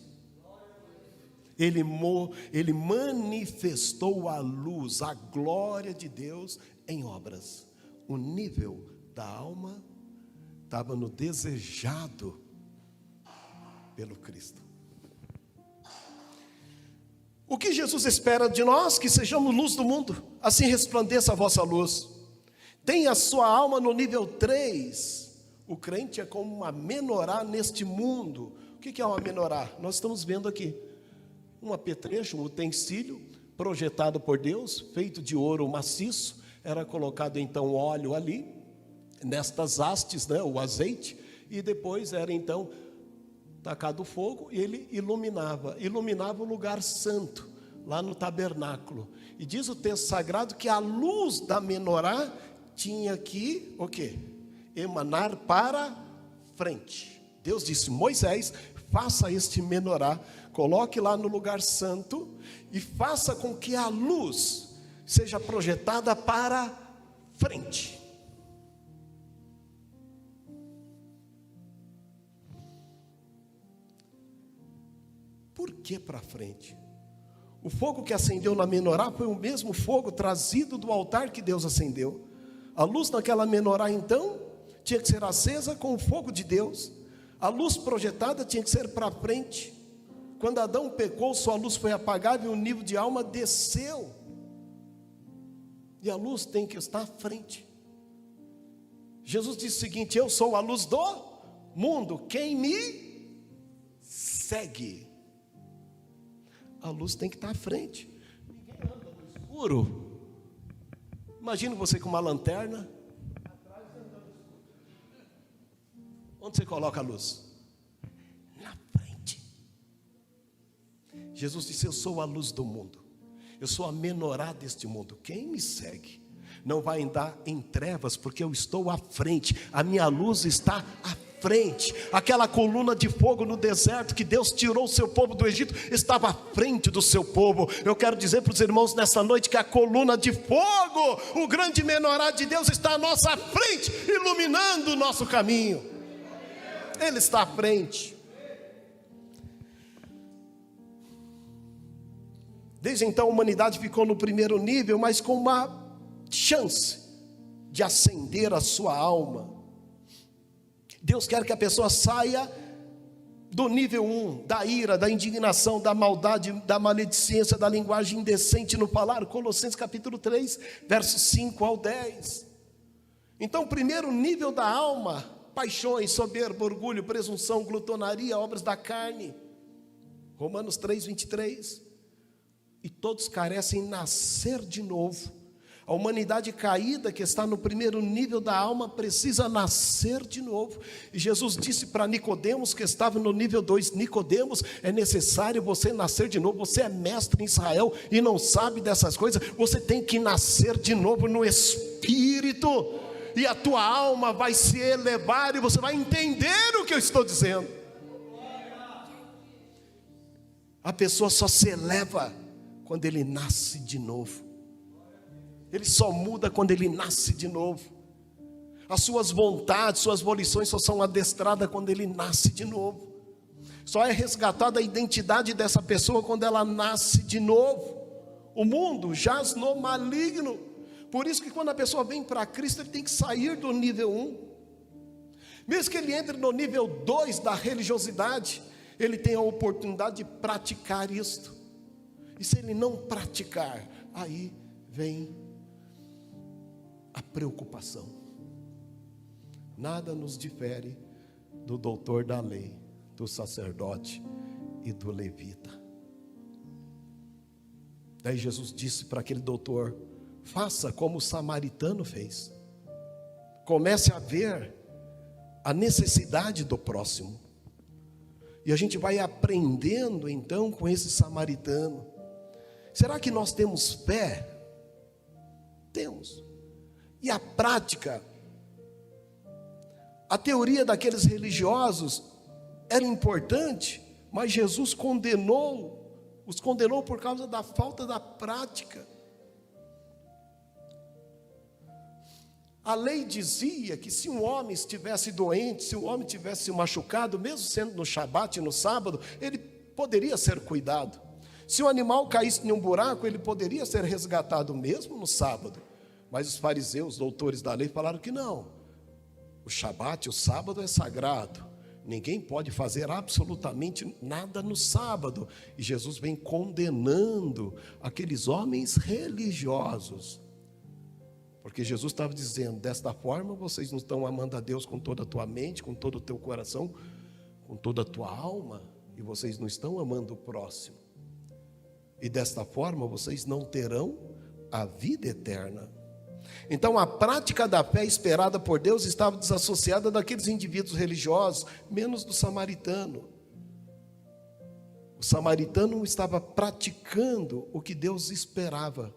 Ele manifestou a luz, a glória de Deus em obras. O nível da alma estava no desejado pelo Cristo. O que Jesus espera de nós? Que sejamos luz do mundo, assim resplandeça a vossa luz. Tenha a sua alma no nível 3. O crente é como uma menorá neste mundo. O que é uma menorá? Nós estamos vendo aqui um apetrecho, um utensílio projetado por Deus, feito de ouro maciço. Era colocado então óleo ali, nestas hastes, o azeite, e depois era então tacado fogo e ele iluminava o lugar santo, lá no tabernáculo. E diz o texto sagrado que a luz da menorá tinha que, o quê? Emanar para frente. Deus disse: Moisés, faça este menorá, coloque lá no lugar santo e faça com que a luz seja projetada para frente. Por que para frente? O fogo que acendeu na menorá foi o mesmo fogo trazido do altar que Deus acendeu. A luz naquela menorá então tinha que ser acesa com o fogo de Deus. A luz projetada tinha que ser para frente. Quando Adão pecou, sua luz foi apagada e o nível de alma desceu. E a luz tem que estar à frente. Jesus disse o seguinte: eu sou a luz do mundo, quem me segue. A luz tem que estar à frente. Ninguém anda no escuro. Imagina você com uma lanterna. Onde você coloca a luz? Na frente. Jesus disse: eu sou a luz do mundo. Eu sou a menorá deste mundo. Quem me segue não vai andar em trevas, porque eu estou à frente. A minha luz está à frente. Aquela coluna de fogo no deserto que Deus tirou o seu povo do Egito estava à frente do seu povo. Eu quero dizer para os irmãos nessa noite que a coluna de fogo, o grande menorá de Deus, está à nossa frente, iluminando o nosso caminho. Ele está à frente. Desde então a humanidade ficou no primeiro nível, mas com uma chance de acender a sua alma. Deus quer que a pessoa saia do nível 1, da ira, da indignação, da maldade, da maledicência, da linguagem indecente no falar. Colossenses capítulo 3, versos 5 ao 10. Então, primeiro nível da alma: paixões, soberba, orgulho, presunção, glutonaria, obras da carne. Romanos 3, 23. E todos carecem nascer de novo. A humanidade caída que está no primeiro nível da alma precisa nascer de novo. E Jesus disse para Nicodemos, que estava no nível 2: Nicodemos, é necessário você nascer de novo. Você é mestre em Israel e não sabe dessas coisas. Você tem que nascer de novo no Espírito, e a tua alma vai se elevar e você vai entender o que eu estou dizendo. A pessoa só se eleva quando ele nasce de novo. Ele só muda quando ele nasce de novo. As suas vontades, suas volições só são adestradas quando ele nasce de novo. Só é resgatada a identidade dessa pessoa quando ela nasce de novo. O mundo jaz no maligno. Por isso que quando a pessoa vem para Cristo, ele tem que sair do nível 1. Mesmo que ele entre no nível 2 da religiosidade, ele tem a oportunidade de praticar isto. E se ele não praticar, aí vem a preocupação. Nada nos difere do doutor da lei, do sacerdote e do levita. Daí Jesus disse para aquele doutor: faça como o samaritano fez. Comece a ver a necessidade do próximo. E a gente vai aprendendo então com esse samaritano. Será que nós temos fé? Temos. E a prática? A teoria daqueles religiosos era importante, mas Jesus os condenou por causa da falta da prática. A lei dizia que se um homem estivesse doente, se um homem tivesse machucado, mesmo sendo no Shabat e no sábado, ele poderia ser cuidado. Se um animal caísse em um buraco, ele poderia ser resgatado mesmo no sábado. Mas os fariseus, doutores da lei, falaram que não. O Shabat, o sábado é sagrado. Ninguém pode fazer absolutamente nada no sábado. E Jesus vem condenando aqueles homens religiosos. Porque Jesus estava dizendo, desta forma vocês não estão amando a Deus com toda a tua mente, com todo o teu coração, com toda a tua alma, e vocês não estão amando o próximo. E desta forma vocês não terão a vida eterna. Então a prática da fé esperada por Deus estava desassociada daqueles indivíduos religiosos, menos do samaritano. O samaritano estava praticando o que Deus esperava.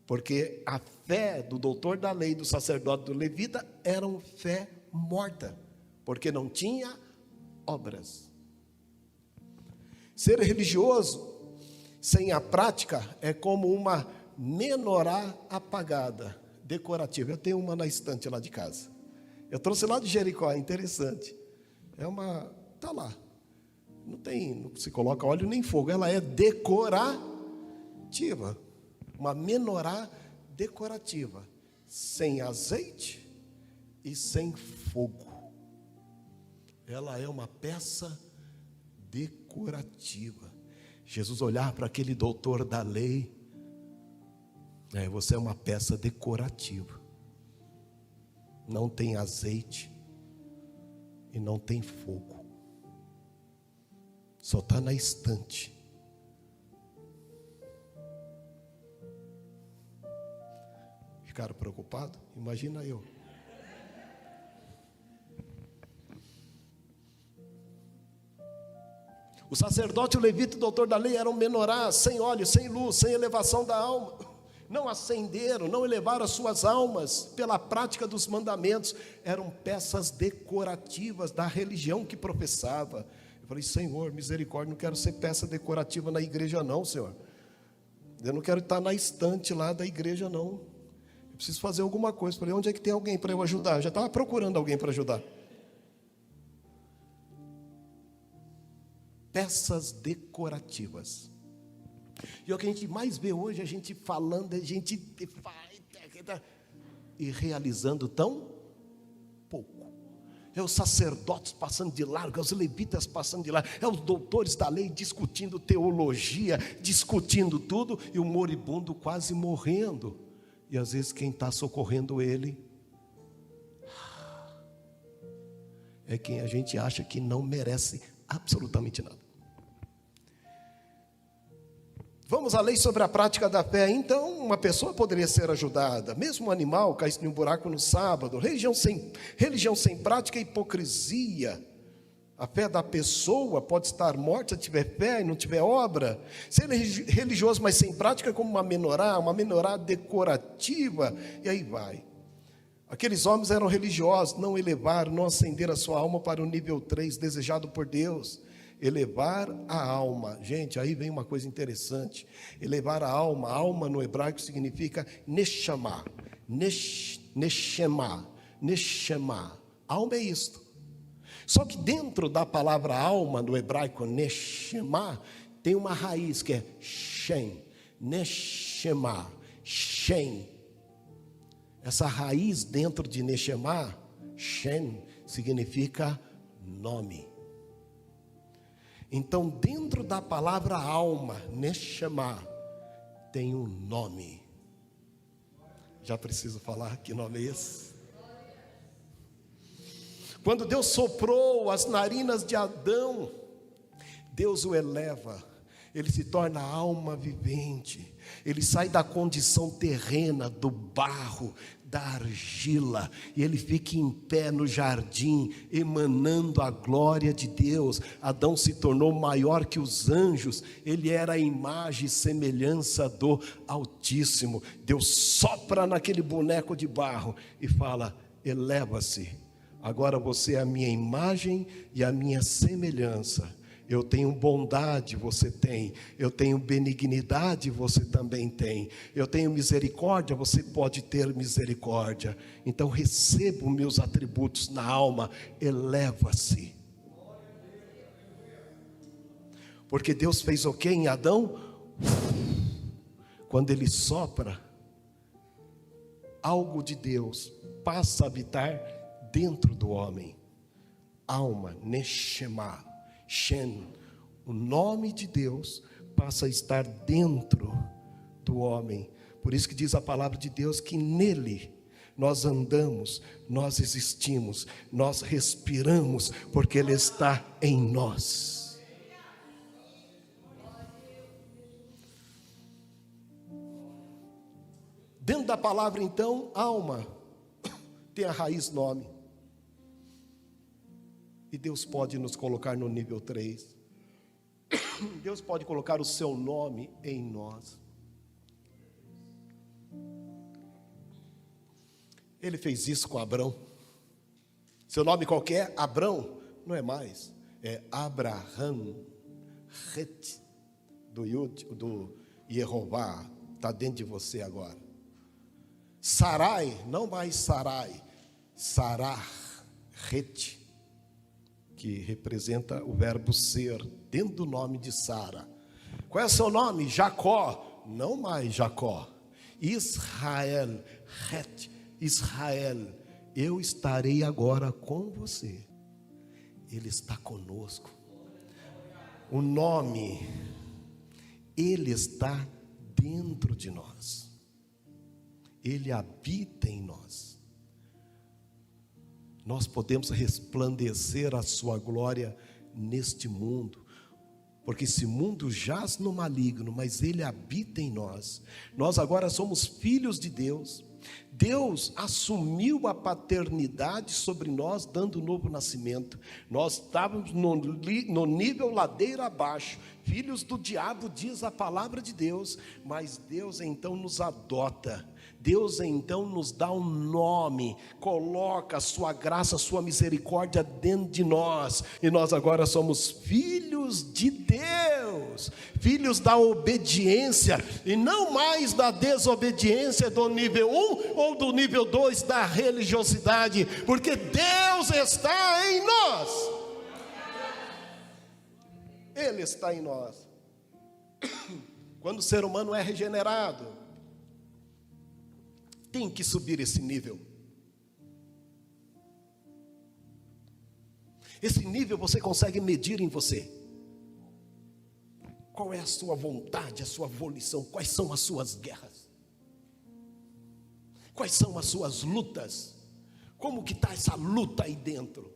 Porque a fé do doutor da lei, do sacerdote, do levita, era uma fé morta, porque não tinha obras. Ser religioso sem a prática é como uma menorá apagada, decorativa. Eu tenho uma na estante lá de casa. Eu trouxe lá de Jericó, é interessante. Está lá. Não se coloca óleo nem fogo, ela é decorativa. Uma menorá decorativa, sem azeite e sem fogo. Ela é uma peça decorativa. Jesus olhar para aquele doutor da lei, você é uma peça decorativa. Não tem azeite e não tem fogo. Só está na estante. Ficaram preocupados? Imagina eu. O sacerdote, o levita e o doutor da lei eram menorás, sem óleo, sem luz, sem elevação da alma. Não acenderam, não elevaram as suas almas pela prática dos mandamentos. Eram peças decorativas da religião que professava. Eu falei, Senhor, misericórdia, não quero ser peça decorativa na igreja não, Senhor. Eu não quero estar na estante lá da igreja não. Eu preciso fazer alguma coisa. Eu falei, onde é que tem alguém para eu ajudar? Eu já estava procurando alguém para ajudar. Peças decorativas. E o que a gente mais vê hoje, a gente falando, a gente faz e realizando tão pouco. É os sacerdotes passando de largo, é os levitas passando de largo, é os doutores da lei discutindo teologia, discutindo tudo, e o moribundo quase morrendo. E às vezes quem está socorrendo ele é quem a gente acha que não merece absolutamente nada. Vamos à lei sobre a prática da fé. Então, uma pessoa poderia ser ajudada, mesmo um animal caísse em um buraco no sábado. Religião sem prática é hipocrisia. A fé da pessoa pode estar morta se tiver fé e não tiver obra. Ser religioso, mas sem prática, é como uma menorá decorativa, e aí vai. Aqueles homens eram religiosos, não elevaram, não acenderam a sua alma para o nível 3, desejado por Deus. Elevar a alma. Gente, aí vem uma coisa interessante. Elevar a alma no hebraico significa neshama. Neshema. Alma é isto. Só que dentro da palavra alma, no hebraico neshema, tem uma raiz que é shem. Neshema. Shem. Essa raiz dentro de neshema, shem, significa nome. Então, dentro da palavra alma, neshama, tem um nome. Já preciso falar que nome é esse? Quando Deus soprou as narinas de Adão, Deus o eleva. Ele se torna alma vivente. Ele sai da condição terrena, do barro, da argila, e ele fica em pé no jardim, emanando a glória de Deus. Adão se tornou maior que os anjos, ele era a imagem e semelhança do Altíssimo. Deus sopra naquele boneco de barro e fala, eleva-se, agora você é a minha imagem e a minha semelhança. Eu tenho bondade, você tem. Eu tenho benignidade, você também tem. Eu tenho misericórdia, você pode ter misericórdia. Então receba os meus atributos na alma, eleva-se. Porque Deus fez o quê em Adão? Quando Ele sopra, algo de Deus passa a habitar dentro do homem. Alma, Neshama, Shen, o nome de Deus passa a estar dentro do homem. Por isso que diz a palavra de Deus que nele nós andamos, nós existimos, nós respiramos, porque Ele está em nós. Dentro da palavra então, alma, tem a raiz nome. E Deus pode nos colocar no nível 3. Deus pode colocar o seu nome em nós. Ele fez isso com Abrão. Seu nome qualquer, Abrão, não é mais. É Abraham, Het, do Yud, do Yehová, está dentro de você agora. Sarai, não mais Sarai, Sarah, Het, que representa o verbo ser, dentro do nome de Sara. Qual é o seu nome? Jacó, não mais Jacó. Israel, Het, Israel, eu estarei agora com você. Ele está conosco. O nome, Ele está dentro de nós. Ele habita em nós. Nós podemos resplandecer a sua glória neste mundo, porque esse mundo jaz no maligno, mas Ele habita em nós. Nós agora somos filhos de Deus. Deus assumiu a paternidade sobre nós, dando novo nascimento. Nós estávamos no nível ladeira abaixo, filhos do diabo, diz a palavra de Deus, mas Deus então nos adota. Deus então nos dá um nome, coloca a sua graça, a sua misericórdia dentro de nós, e nós agora somos filhos de Deus, filhos da obediência, e não mais da desobediência do nível 1 ou do nível 2 da religiosidade, porque Deus está em nós, Ele está em nós. Quando o ser humano é regenerado, tem que subir esse nível. Esse nível você consegue medir em você. Qual é a sua vontade, a sua volição? Quais são as suas guerras? Quais são as suas lutas? Como que está essa luta aí dentro?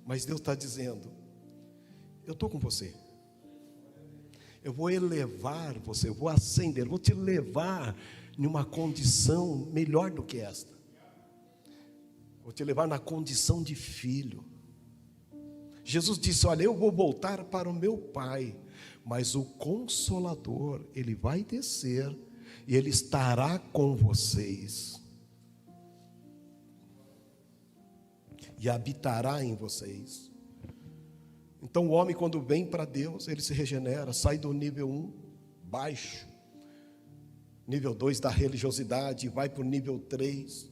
Mas Deus está dizendo, eu estou com você. Eu vou elevar você, eu vou ascender, eu vou te levar em uma condição melhor do que esta. Vou te levar na condição de filho. Jesus disse, olha, eu vou voltar para o meu Pai, mas o Consolador, Ele vai descer e Ele estará com vocês. E habitará em vocês. Então o homem, quando vem para Deus, ele se regenera, sai do nível 1, baixo, nível 2 da religiosidade, vai para o nível 3,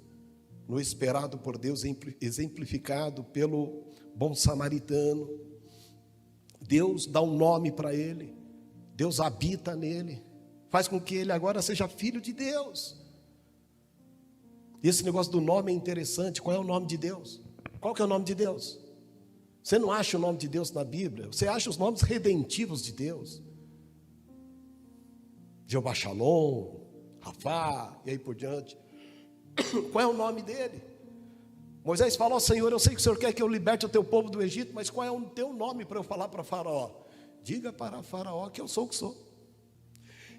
no esperado por Deus, exemplificado pelo bom samaritano. Deus dá um nome para ele, Deus habita nele, faz com que ele agora seja filho de Deus. E esse negócio do nome é interessante. Qual é o nome de Deus? Qual que é o nome de Deus? Você não acha o nome de Deus na Bíblia, você acha os nomes redentivos de Deus. Jeová Shalom, Rafá, e aí por diante. Qual é o nome dele? Moisés falou, Senhor, eu sei que o Senhor quer que eu liberte o teu povo do Egito, mas qual é o teu nome para eu falar para Faraó? Diga para Faraó que eu sou o que sou.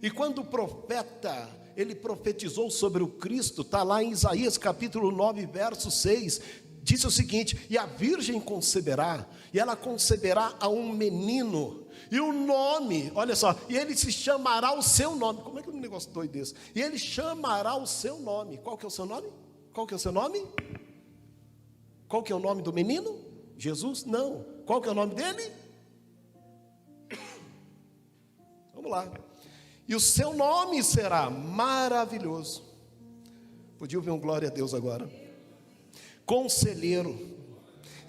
E quando o profeta, ele profetizou sobre o Cristo, está lá em Isaías capítulo 9, verso 6, disse o seguinte, e a virgem conceberá, e ela conceberá a um menino, e o nome, olha só, e ele se chamará o seu nome. Como é que é um negócio doido desse? E ele chamará o seu nome. Qual que é o seu nome? Qual que é o seu nome? Qual que é o nome do menino? Jesus? Não. Qual que é o nome dele? Vamos lá. E o seu nome será maravilhoso. Podia ouvir um glória a Deus agora? Conselheiro,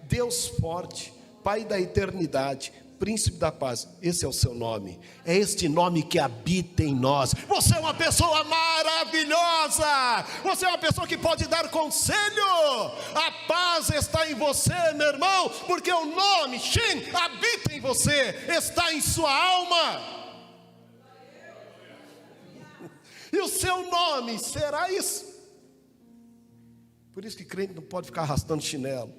Deus forte, Pai da eternidade, Príncipe da paz. Esse é o seu nome. É este nome que habita em nós. Você é uma pessoa maravilhosa. Você é uma pessoa que pode dar conselho. A paz está em você, meu irmão, porque o nome Shem habita em você, está em sua alma. E o seu nome será isso. Por isso que crente não pode ficar arrastando chinelo.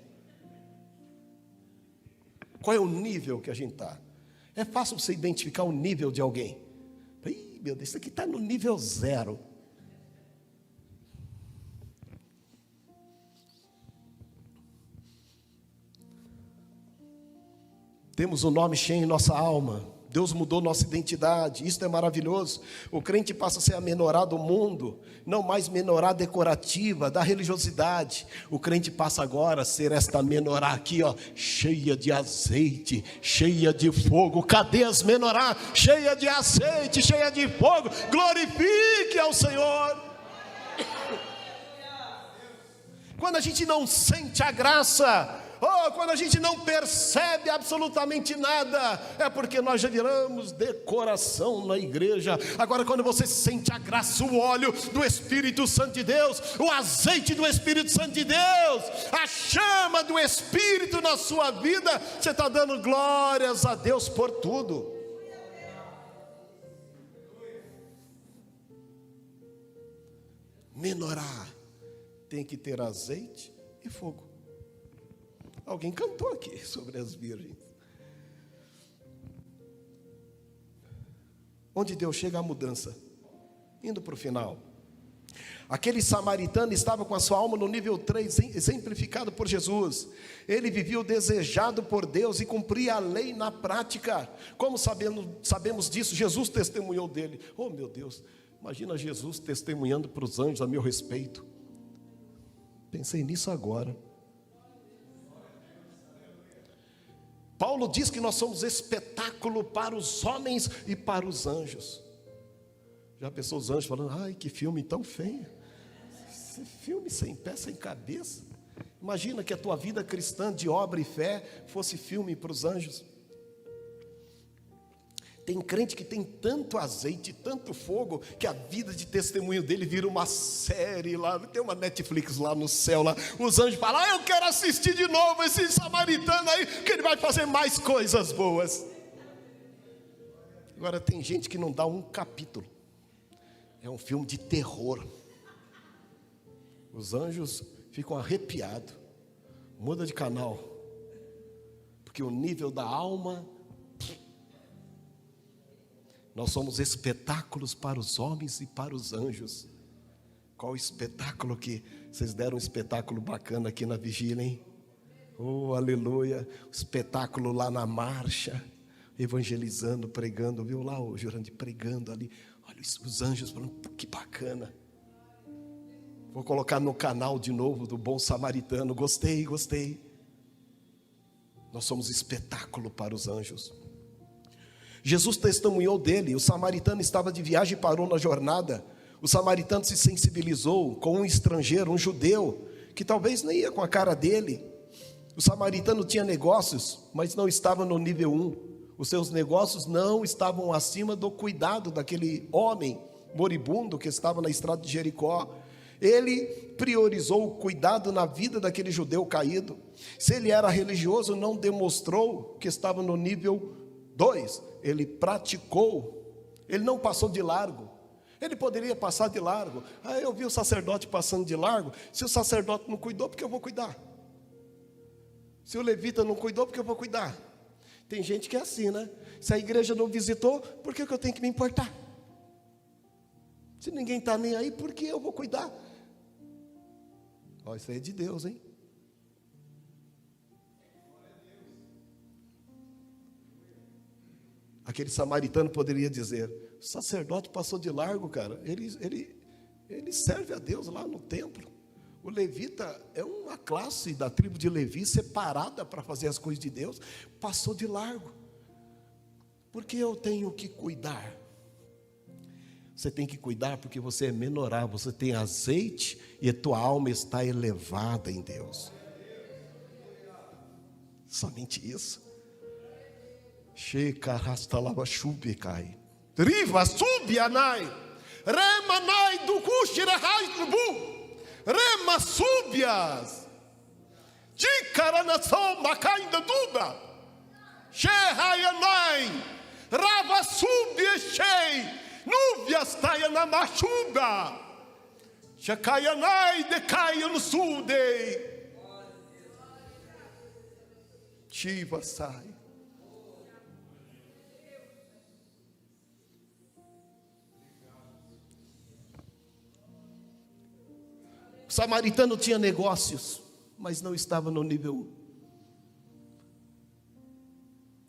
Qual é o nível que a gente está? É fácil você identificar o nível de alguém. Ih, meu Deus, isso aqui está no nível 0. Temos o nome Shem em nossa alma. Deus mudou nossa identidade, isso é maravilhoso. O crente passa a ser a menorá do mundo, não mais menorá decorativa, da religiosidade. O crente passa agora a ser esta menorá aqui, ó, cheia de azeite, cheia de fogo. Cadê as menorá? Cheia de azeite, cheia de fogo. Glorifique ao Senhor. Quando a gente não sente a graça, quando a gente não percebe absolutamente nada, é porque nós já viramos decoração na igreja. Agora, quando você sente a graça, o óleo do Espírito Santo de Deus, o azeite do Espírito Santo de Deus, a chama do Espírito na sua vida, você está dando glórias a Deus por tudo. Menorá tem que ter azeite e fogo. Alguém cantou aqui sobre as virgens. Onde Deus chega a mudança, indo para o final. Aquele samaritano estava com a sua alma no nível 3, exemplificado por Jesus. Ele vivia o desejado por Deus e cumpria a lei na prática. Como sabemos disso? Jesus testemunhou dele. Oh, meu Deus, imagina Jesus testemunhando para os anjos a meu respeito. Pensei nisso agora. Paulo diz que nós somos espetáculo para os homens e para os anjos. Já pensou os anjos falando, ai, que filme tão feio. Esse filme sem pé, sem cabeça. Imagina que a tua vida cristã de obra e fé fosse filme para os anjos. Tem crente que tem tanto azeite, tanto fogo, que a vida de testemunho dele vira uma série lá. Tem uma Netflix lá no céu, lá. Os anjos falam, eu quero assistir de novo esse samaritano aí, que ele vai fazer mais coisas boas. Agora tem gente que não dá um capítulo. É um filme de terror. Os anjos ficam arrepiados. Muda de canal. Porque o nível da alma... Nós somos espetáculos para os homens e para os anjos. Qual espetáculo que... Vocês deram um espetáculo bacana aqui na vigília, hein? Oh, aleluia. Espetáculo lá na marcha. Evangelizando, pregando. Viu lá o Jurandir pregando ali. Olha os anjos falando, que bacana. Vou colocar no canal de novo do Bom Samaritano. Gostei. Nós somos espetáculo para os anjos. Jesus testemunhou dele. O samaritano estava de viagem e parou na jornada. O samaritano se sensibilizou com um estrangeiro, um judeu, que talvez nem ia com a cara dele. O samaritano tinha negócios, mas não estava no nível 1. Os seus negócios não estavam acima do cuidado daquele homem moribundo que estava na estrada de Jericó. Ele priorizou o cuidado na vida daquele judeu caído. Se ele era religioso, não demonstrou que estava no nível 2. Ele praticou, ele não passou de largo. Ele poderia passar de largo. Eu vi o sacerdote passando de largo. Se o sacerdote não cuidou, porque eu vou cuidar? Se o levita não cuidou, porque eu vou cuidar? Tem gente que é assim, né? Se a igreja não visitou, por que eu tenho que me importar? Se ninguém está nem aí, por que eu vou cuidar? Isso aí é de Deus, hein? Aquele samaritano poderia dizer, o sacerdote passou de largo, cara. Ele serve a Deus lá no templo. O levita é uma classe da tribo de Levi separada para fazer as coisas de Deus, passou de largo. Porque eu tenho que cuidar. Você tem que cuidar porque você é menorá, você tem azeite e a tua alma está elevada em Deus. Somente isso. Shekarastalabashubekai. Riva subianai. Remanai do kushirahai trubu. Rema súbias, Ticaranação, Macainda Duba, Xerraianai, Rava súbias, Xei, Núvias Taiana Machuba, Xacaianai, Decaia no Sudei, Chiva sai. O samaritano tinha negócios, mas não estava no nível 1.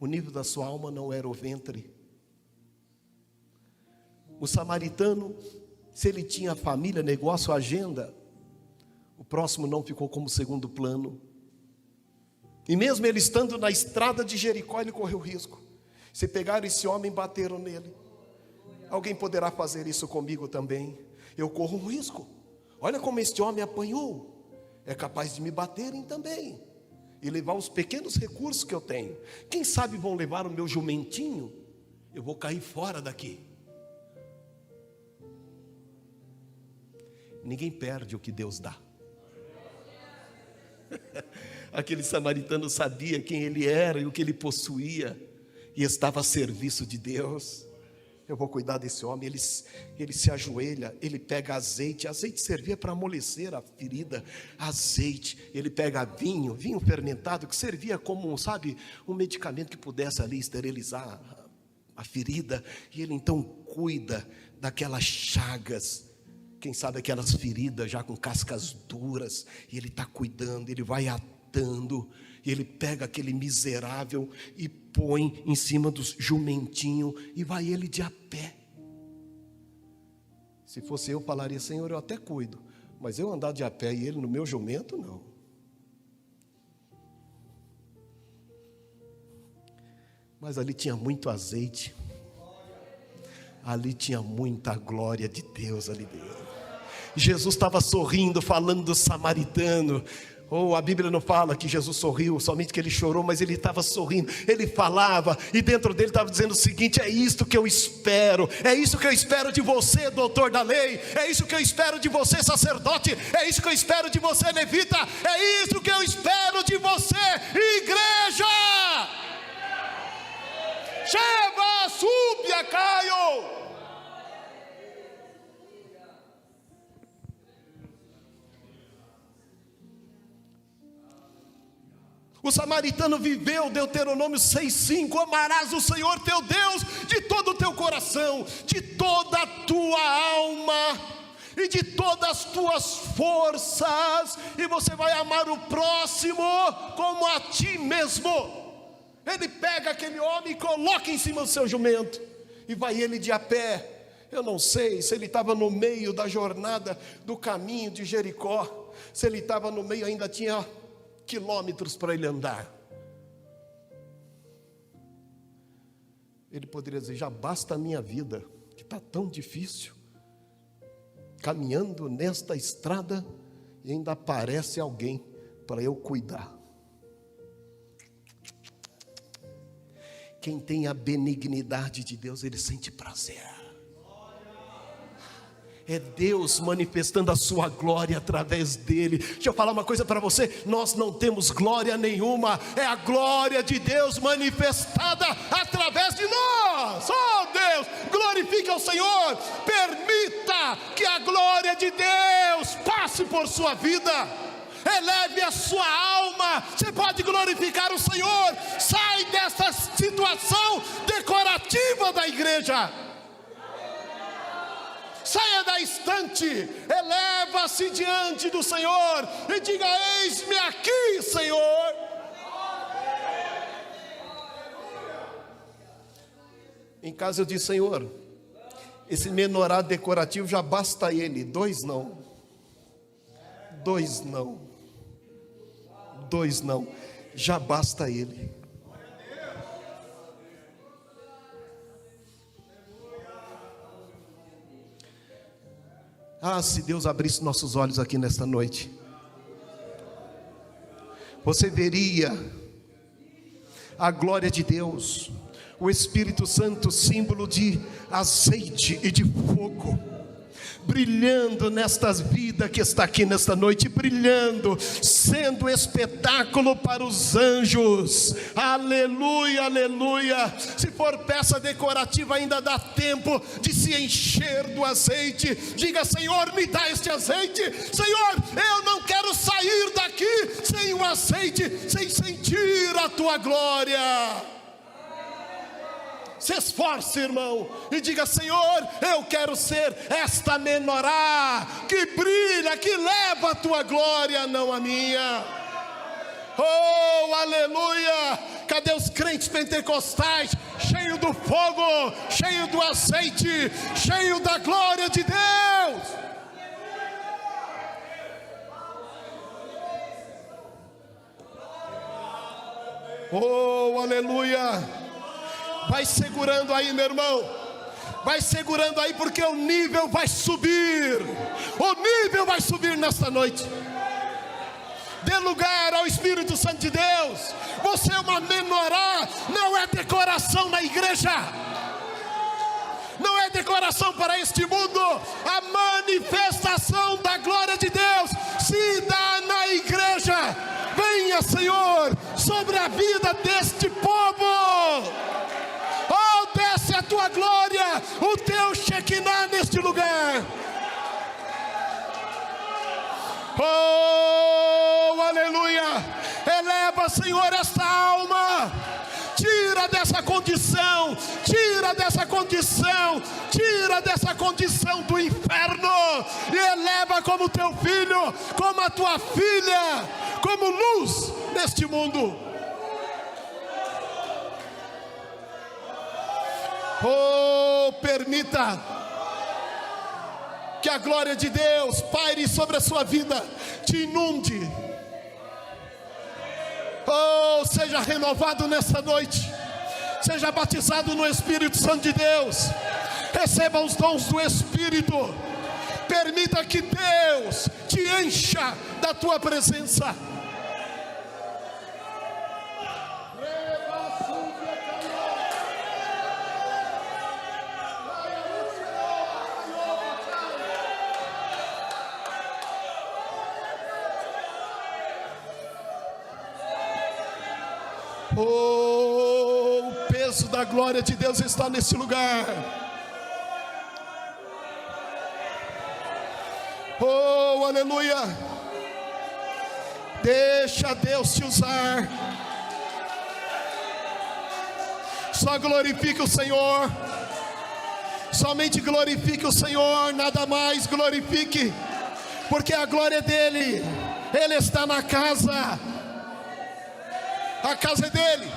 O nível da sua alma não era o ventre. O samaritano, se ele tinha família, negócio, agenda, o próximo não ficou como segundo plano. E mesmo ele estando na estrada de Jericó, ele correu risco. Se pegaram esse homem, bateram nele. Alguém poderá fazer isso comigo também? Eu corro um risco. Olha como este homem apanhou. É capaz de me baterem também. E levar os pequenos recursos que eu tenho. Quem sabe vão levar o meu jumentinho? Eu vou cair fora daqui. Ninguém perde o que Deus dá. Aquele samaritano sabia quem ele era e o que ele possuía. E estava a serviço de Deus. Eu vou cuidar desse homem. Ele se ajoelha, ele pega azeite. Azeite servia para amolecer a ferida. Azeite, ele pega vinho fermentado, que servia como, sabe, um medicamento que pudesse ali esterilizar a ferida. E ele então cuida daquelas chagas, quem sabe aquelas feridas já com cascas duras. E ele está cuidando, ele vai atando. E ele pega aquele miserável e põe em cima do jumentinho e vai ele de a pé. Se fosse eu, falaria: Senhor, eu até cuido, mas eu andar de a pé e ele no meu jumento, não. Mas ali tinha muito azeite, ali tinha muita glória de Deus ali dentro. Jesus estava sorrindo, falando do samaritano. A Bíblia não fala que Jesus sorriu, somente que ele chorou, mas ele estava sorrindo, ele falava, e dentro dele estava dizendo o seguinte: é isto que eu espero, é isso que eu espero de você, doutor da lei, é isso que eu espero de você, sacerdote, é isso que eu espero de você, levita, é isso que eu espero de você, igreja! Cheva, subia, caio! O samaritano viveu Deuteronômio 6,5: amarás o Senhor teu Deus de todo o teu coração, de toda a tua alma e de todas as tuas forças, e você vai amar o próximo como a ti mesmo. Ele pega aquele homem e coloca em cima do seu jumento, e vai ele de a pé. Eu não sei se ele estava no meio da jornada do caminho de Jericó, se ele estava no meio, ainda tinha quilômetros para ele andar. Ele poderia dizer: já basta a minha vida, que está tão difícil, caminhando nesta estrada, e ainda aparece alguém para eu cuidar. Quem tem a benignidade de Deus, ele sente prazer. É Deus manifestando a sua glória através dele. Deixa eu falar uma coisa para você: nós não temos glória nenhuma, é a glória de Deus manifestada através de nós. Oh Deus, glorifique ao Senhor, permita que a glória de Deus passe por sua vida, eleve a sua alma. Você pode glorificar o Senhor. Sai dessa situação decorativa da igreja, saia da estante, eleva-se diante do Senhor e diga: eis-me aqui, Senhor. Em casa eu disse: Senhor, esse menorá decorativo já basta ele, 2 não. 2 não. 2 não. Já basta Ele. Ah, se Deus abrisse nossos olhos aqui nesta noite, você veria a glória de Deus, o Espírito Santo, símbolo de azeite e de fogo, brilhando nestas vidas que está aqui nesta noite, brilhando, sendo espetáculo para os anjos. Aleluia, aleluia. Se for peça decorativa, ainda dá tempo de se encher do azeite. Diga: Senhor, me dá este azeite. Senhor, eu não quero sair daqui sem o azeite, sem sentir a tua glória. Se esforce, irmão, e diga: Senhor, eu quero ser esta menorá que brilha, que leva a tua glória, não a minha. Oh, aleluia. Cadê os crentes pentecostais, cheio do fogo, cheio do azeite, cheio da glória de Deus? Oh, aleluia. Vai segurando aí, meu irmão. Vai segurando aí, porque o nível vai subir. O nível vai subir nesta noite. Dê lugar ao Espírito Santo de Deus. Você é uma menorá, não é decoração na igreja, não é decoração para este mundo. A manifestação da glória de Deus se dá na igreja. Venha, Senhor, sobre a vida deste povo. Oh, desce a tua glória, o teu Shekinah neste lugar. Oh, aleluia. Eleva, Senhor, esta alma. Tira dessa condição, tira dessa condição, tira dessa condição do inferno, e eleva como teu filho, como a tua filha, como luz neste mundo. Oh, permita que a glória de Deus paire sobre a sua vida, te inunde. Oh, seja renovado nessa noite, seja batizado no Espírito Santo de Deus, receba os dons do Espírito, permita que Deus te encha da tua presença. Oh, o peso da glória de Deus está nesse lugar. Oh, aleluia. Deixa Deus te usar. Só glorifique o Senhor. Somente glorifique o Senhor, nada mais. Glorifique, porque a glória é dele. Ele está na casa. A casa é dele.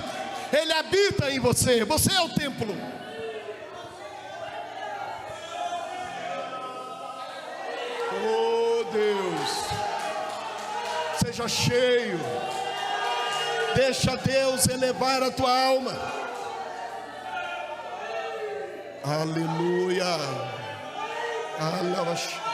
Ele habita em você. Você é o templo. Oh, Deus, seja cheio. Deixa Deus elevar a tua alma. Aleluia. Aleluia.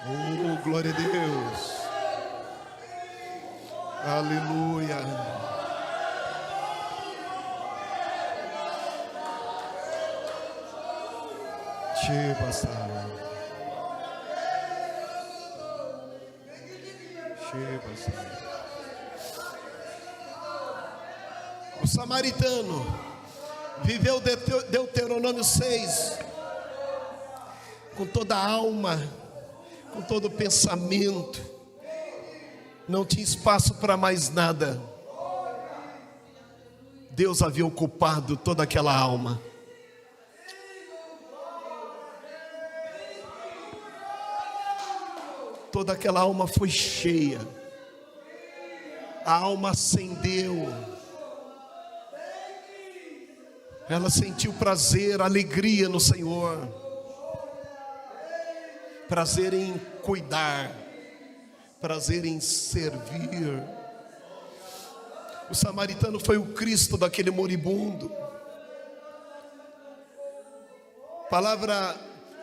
Oh, glória a Deus. Aleluia. Chiba, Senhor. Chiba, Senhor. O samaritano viveu Deuteronômio 6 com toda a alma, com todo o pensamento. Não tinha espaço para mais nada. Deus havia ocupado toda aquela alma. Toda aquela alma foi cheia. A alma acendeu. Ela sentiu prazer, alegria no Senhor. Prazer em cuidar. Prazer em servir. O samaritano foi o Cristo daquele moribundo. A palavra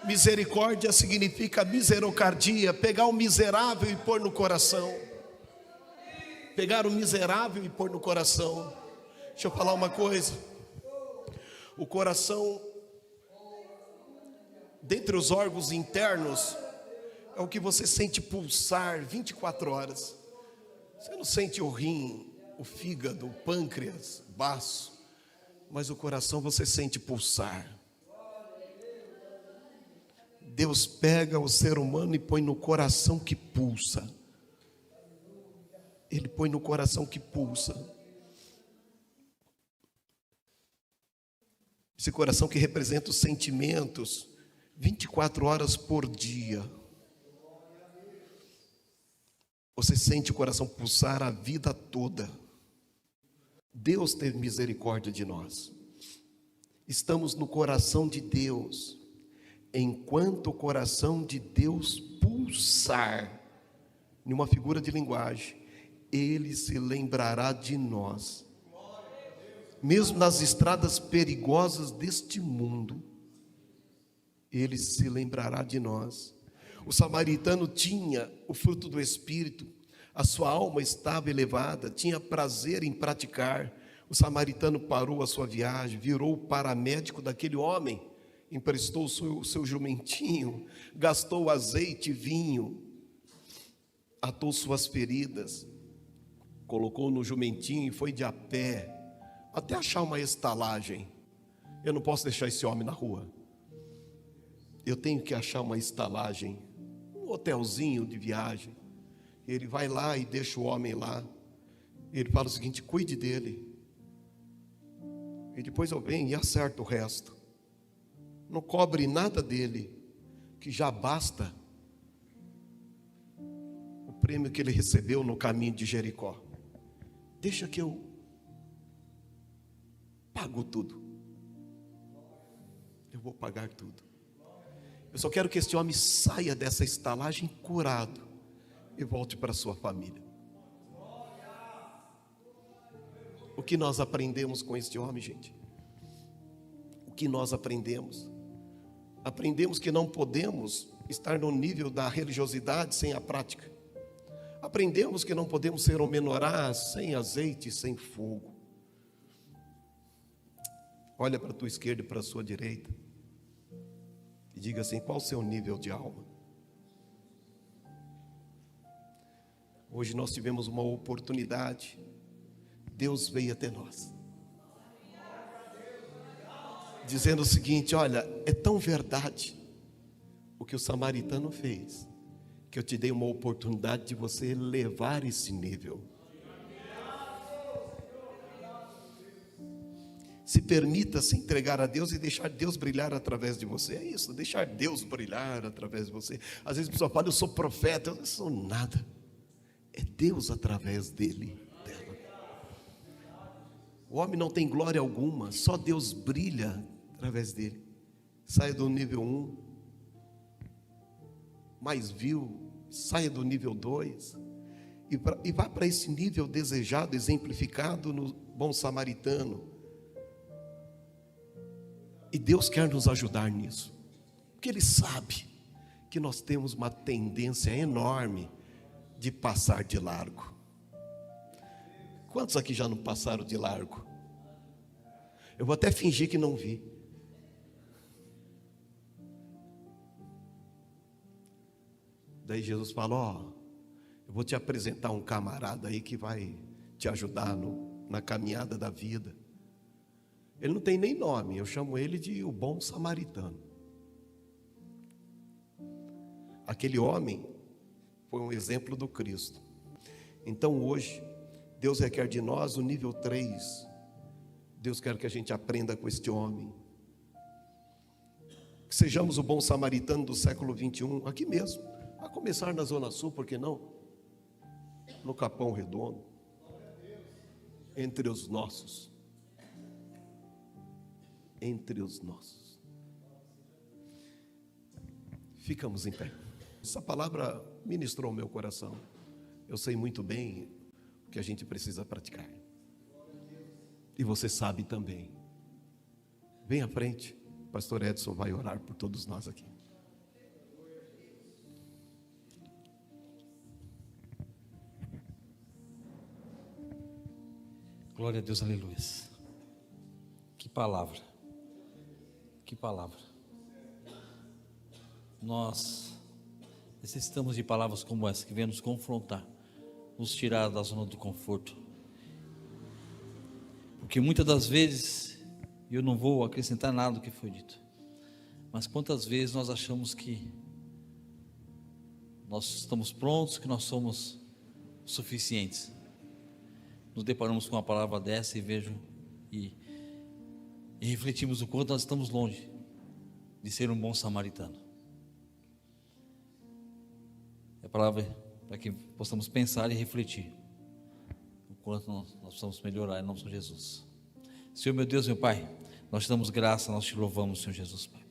misericórdia significa miserocardia, pegar o miserável e pôr no coração. Pegar o miserável e pôr no coração. Deixa eu falar uma coisa. O coração, dentre os órgãos internos, é o que você sente pulsar 24 horas. Você não sente o rim, o fígado, o pâncreas, o baço, mas o coração você sente pulsar. Deus pega o ser humano e põe no coração que pulsa. Ele põe no coração que pulsa. Esse coração que representa os sentimentos 24 horas por dia. Você sente o coração pulsar a vida toda. Deus teve misericórdia de nós. Estamos no coração de Deus. Enquanto o coração de Deus pulsar, numa figura de linguagem, Ele se lembrará de nós. Mesmo nas estradas perigosas deste mundo, Ele se lembrará de nós. O samaritano tinha o fruto do Espírito, a sua alma estava elevada, tinha prazer em praticar. O samaritano parou a sua viagem, virou o paramédico daquele homem, emprestou o seu jumentinho, gastou azeite e vinho, atou suas feridas, colocou no jumentinho e foi de a pé, até achar uma estalagem. Eu não posso deixar esse homem na rua. Eu tenho que achar uma estalagem, um hotelzinho de viagem. Ele vai lá e deixa o homem lá. Ele fala o seguinte: cuide dele. E depois eu venho e acerto o resto. Não cobre nada dele, que já basta o prêmio que ele recebeu no caminho de Jericó. Deixa que eu pago tudo. Eu vou pagar tudo. Eu só quero que este homem saia dessa estalagem curado e volte para a sua família. O que nós aprendemos com este homem, gente? O que nós aprendemos? Aprendemos que não podemos estar no nível da religiosidade sem a prática. Aprendemos que não podemos ser um menorá sem azeite e sem fogo. Olha para a tua esquerda e para a sua direita e diga assim: qual o seu nível de alma? Hoje nós tivemos uma oportunidade. Deus veio até nós, dizendo o seguinte: olha, é tão verdade o que o samaritano fez, que eu te dei uma oportunidade de você levar esse nível. Se permita se entregar a Deus e deixar Deus brilhar através de você. É isso, deixar Deus brilhar através de você. Às vezes a pessoa fala: eu sou profeta. Eu não sou nada. É Deus através dele, dela. O homem não tem glória alguma, só Deus brilha através dele. Saia do nível 1, mais vil, saia do nível 2 e vá para esse nível desejado, exemplificado no bom samaritano. E Deus quer nos ajudar nisso, porque Ele sabe que nós temos uma tendência enorme de passar de largo. Quantos aqui já não passaram de largo? Eu vou até fingir que não vi. Daí Jesus fala: ó, eu vou te apresentar um camarada aí que vai te ajudar na caminhada da vida. Ele não tem nem nome, eu chamo ele de o bom samaritano. Aquele homem foi um exemplo do Cristo. Então hoje, Deus requer de nós o nível 3. Deus quer que a gente aprenda com este homem. Que sejamos o bom samaritano do século 21, aqui mesmo. A começar na Zona Sul, por que não? No Capão Redondo. Entre os nossos. Entre os nossos. Ficamos em pé. Essa palavra ministrou o meu coração. Eu sei muito bem o que a gente precisa praticar. E você sabe também. Vem à frente, pastor Edson vai orar por todos nós aqui. Glória a Deus, aleluia. Que palavra. Que palavra. Nós necessitamos de palavras como essa, que venham nos confrontar, nos tirar da zona do conforto. Porque muitas das vezes, eu não vou acrescentar nada do que foi dito, mas quantas vezes nós achamos que nós estamos prontos, que nós somos suficientes. Nos deparamos com uma palavra dessa e vejo e refletimos o quanto nós estamos longe de ser um bom samaritano. É a palavra para que possamos pensar e refletir o quanto nós precisamos melhorar em nome de Jesus. Senhor meu Deus, meu Pai, nós te damos graça, nós te louvamos, Senhor Jesus, Pai.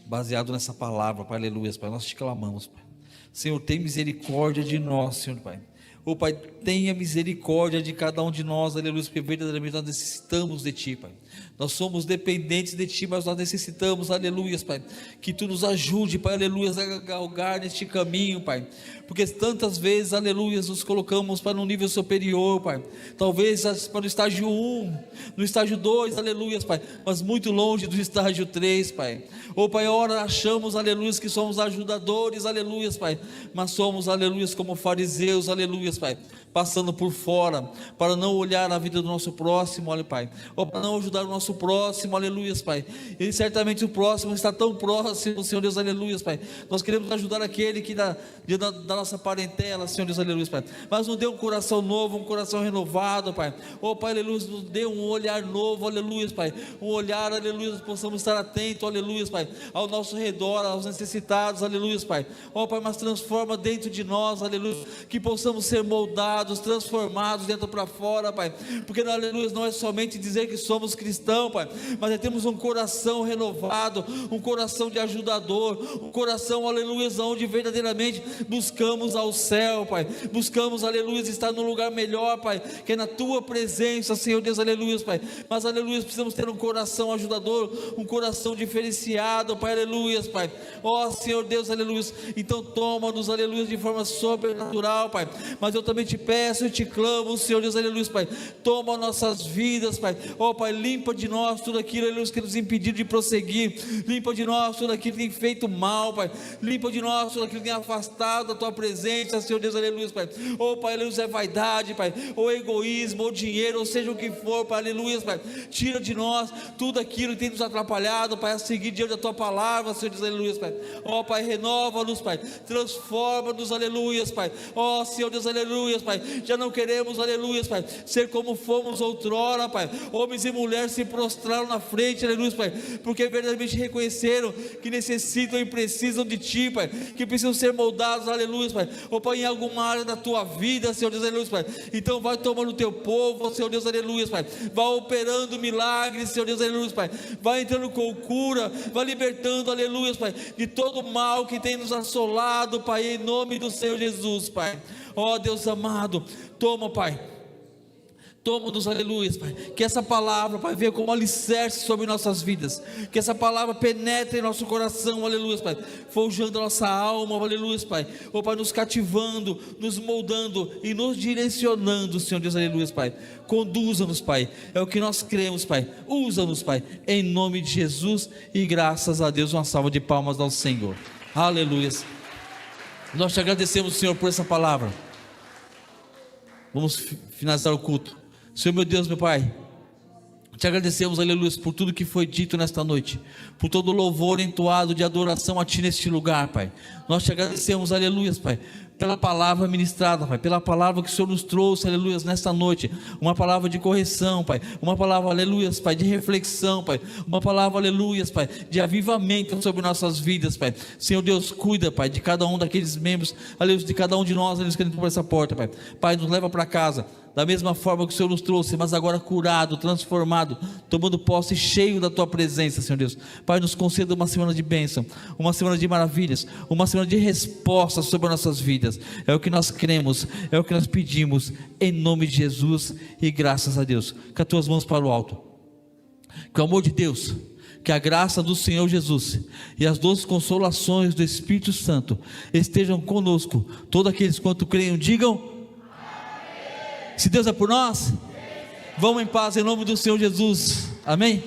Baseado nessa palavra, Pai, aleluia, Pai, nós te clamamos, Pai. Senhor, tem misericórdia de nós, Senhor, Pai. Oh Pai, tenha misericórdia de cada um de nós, aleluia, porque verdadeiramente nós necessitamos de Ti, Pai. Nós somos dependentes de Ti, mas nós necessitamos, aleluia, Pai, que Tu nos ajude, Pai, aleluia, a galgar neste caminho, Pai, porque tantas vezes, aleluia, nos colocamos para um nível superior, Pai, talvez para o estágio 1, no estágio 2, aleluia, Pai, mas muito longe do estágio 3, Pai. Oh Pai, ora achamos, aleluia, que somos ajudadores, aleluia, Pai, mas somos, aleluia, como fariseus, aleluia, Pai, passando por fora, para não olhar a vida do nosso próximo, olha, Pai, ou para não ajudar o nosso próximo, aleluia, Pai, e certamente o próximo está tão próximo, Senhor Deus, aleluia, Pai, nós queremos ajudar aquele que da nossa parentela, Senhor Deus, aleluia, Pai, mas nos dê um coração novo, um coração renovado, Pai, oh Pai, aleluia, nos dê um olhar novo, aleluia, Pai, um olhar, aleluia, possamos estar atentos, aleluia, Pai, ao nosso redor, aos necessitados, aleluia, Pai, oh Pai, mas transforma dentro de nós, aleluia, que possamos ser moldados, transformados dentro para fora, Pai, porque aleluia, não é somente dizer que somos cristãos, Pai, mas é termos um coração renovado, um coração de ajudador, um coração, aleluia, onde verdadeiramente buscamos ao céu, Pai, buscamos, aleluia, estar num lugar melhor, Pai, que é na Tua presença, Senhor Deus, aleluia, Pai, mas aleluia, precisamos ter um coração ajudador, um coração diferenciado, Pai, aleluia, Pai, ó Senhor Deus, aleluia, então toma-nos, aleluia, de forma sobrenatural, Pai, mas eu também te peço e te clamo, Senhor Deus, aleluia, Pai, toma nossas vidas, Pai, ó Pai, limpa de nós tudo aquilo, aleluia, que nos impediu de prosseguir, limpa de nós tudo aquilo que tem feito mal, Pai, limpa de nós tudo aquilo que tem afastado da Tua presença, Senhor Deus, aleluia, Pai, ó Pai, aleluia, é vaidade, Pai, ou egoísmo, ou dinheiro, ou seja o que for, Pai, aleluia, Pai, tira de nós tudo aquilo que tem nos atrapalhado, Pai, a seguir diante da Tua palavra, Senhor Deus, aleluia, Pai, ó Pai, renova-nos, Pai, transforma-nos, aleluia, Pai, ó Senhor Deus, aleluia, Pai, já não queremos, aleluia, Pai, ser como fomos outrora, Pai, homens e mulheres se prostraram na frente, aleluia, Pai, porque verdadeiramente reconheceram que necessitam e precisam de Ti, Pai, que precisam ser moldados, aleluia, Pai, ó Pai, em alguma área da Tua vida, Senhor Deus, aleluia, Pai, então vai tomando o Teu povo, Senhor Deus, aleluia, Pai, vai operando milagres, Senhor Deus, aleluia, Pai, vai entrando com cura, vai libertando, aleluia, Pai, de todo o mal que tem nos assolado, Pai, em nome do Senhor Jesus, Pai, ó Deus amado, toma, Pai, Toma-nos, aleluia, Pai, que essa palavra, Pai, venha como alicerce sobre nossas vidas, que essa palavra penetre em nosso coração, aleluia, Pai, forjando a nossa alma, aleluia, Pai, Pai, nos cativando, nos moldando e nos direcionando, Senhor Deus, aleluia, Pai, conduza-nos, Pai, é o que nós cremos, Pai, usa-nos, Pai, em nome de Jesus, e graças a Deus, uma salva de palmas ao Senhor, aleluia. Nós te agradecemos, Senhor, por essa palavra. Vamos finalizar o culto. Senhor meu Deus, meu Pai, te agradecemos, aleluia, por tudo que foi dito nesta noite, por todo o louvor entoado de adoração a Ti neste lugar, Pai. Nós te agradecemos, aleluia, Pai, pela palavra ministrada, Pai, pela palavra que o Senhor nos trouxe, aleluia, nesta noite, uma palavra de correção, Pai, uma palavra, aleluia, Pai, de reflexão, Pai, uma palavra, aleluia, Pai, de avivamento sobre nossas vidas, Pai. Senhor Deus, cuida, Pai, de cada um daqueles membros, aleluia, de cada um de nós, aleluia, que entra por essa porta, Pai. Pai, nos leva para casa, da mesma forma que o Senhor nos trouxe, mas agora curado, transformado, tomando posse, cheio da Tua presença, Senhor Deus. Pai, nos conceda uma semana de bênção, uma semana de maravilhas, uma semana de respostas sobre as nossas vidas. É o que nós cremos, é o que nós pedimos, em nome de Jesus, e graças a Deus. Com as tuas mãos para o alto. Que o amor de Deus, que a graça do Senhor Jesus e as doces consolações do Espírito Santo estejam conosco. Todos aqueles quanto creiam, digam: se Deus é por nós, vamos em paz em nome do Senhor Jesus, amém?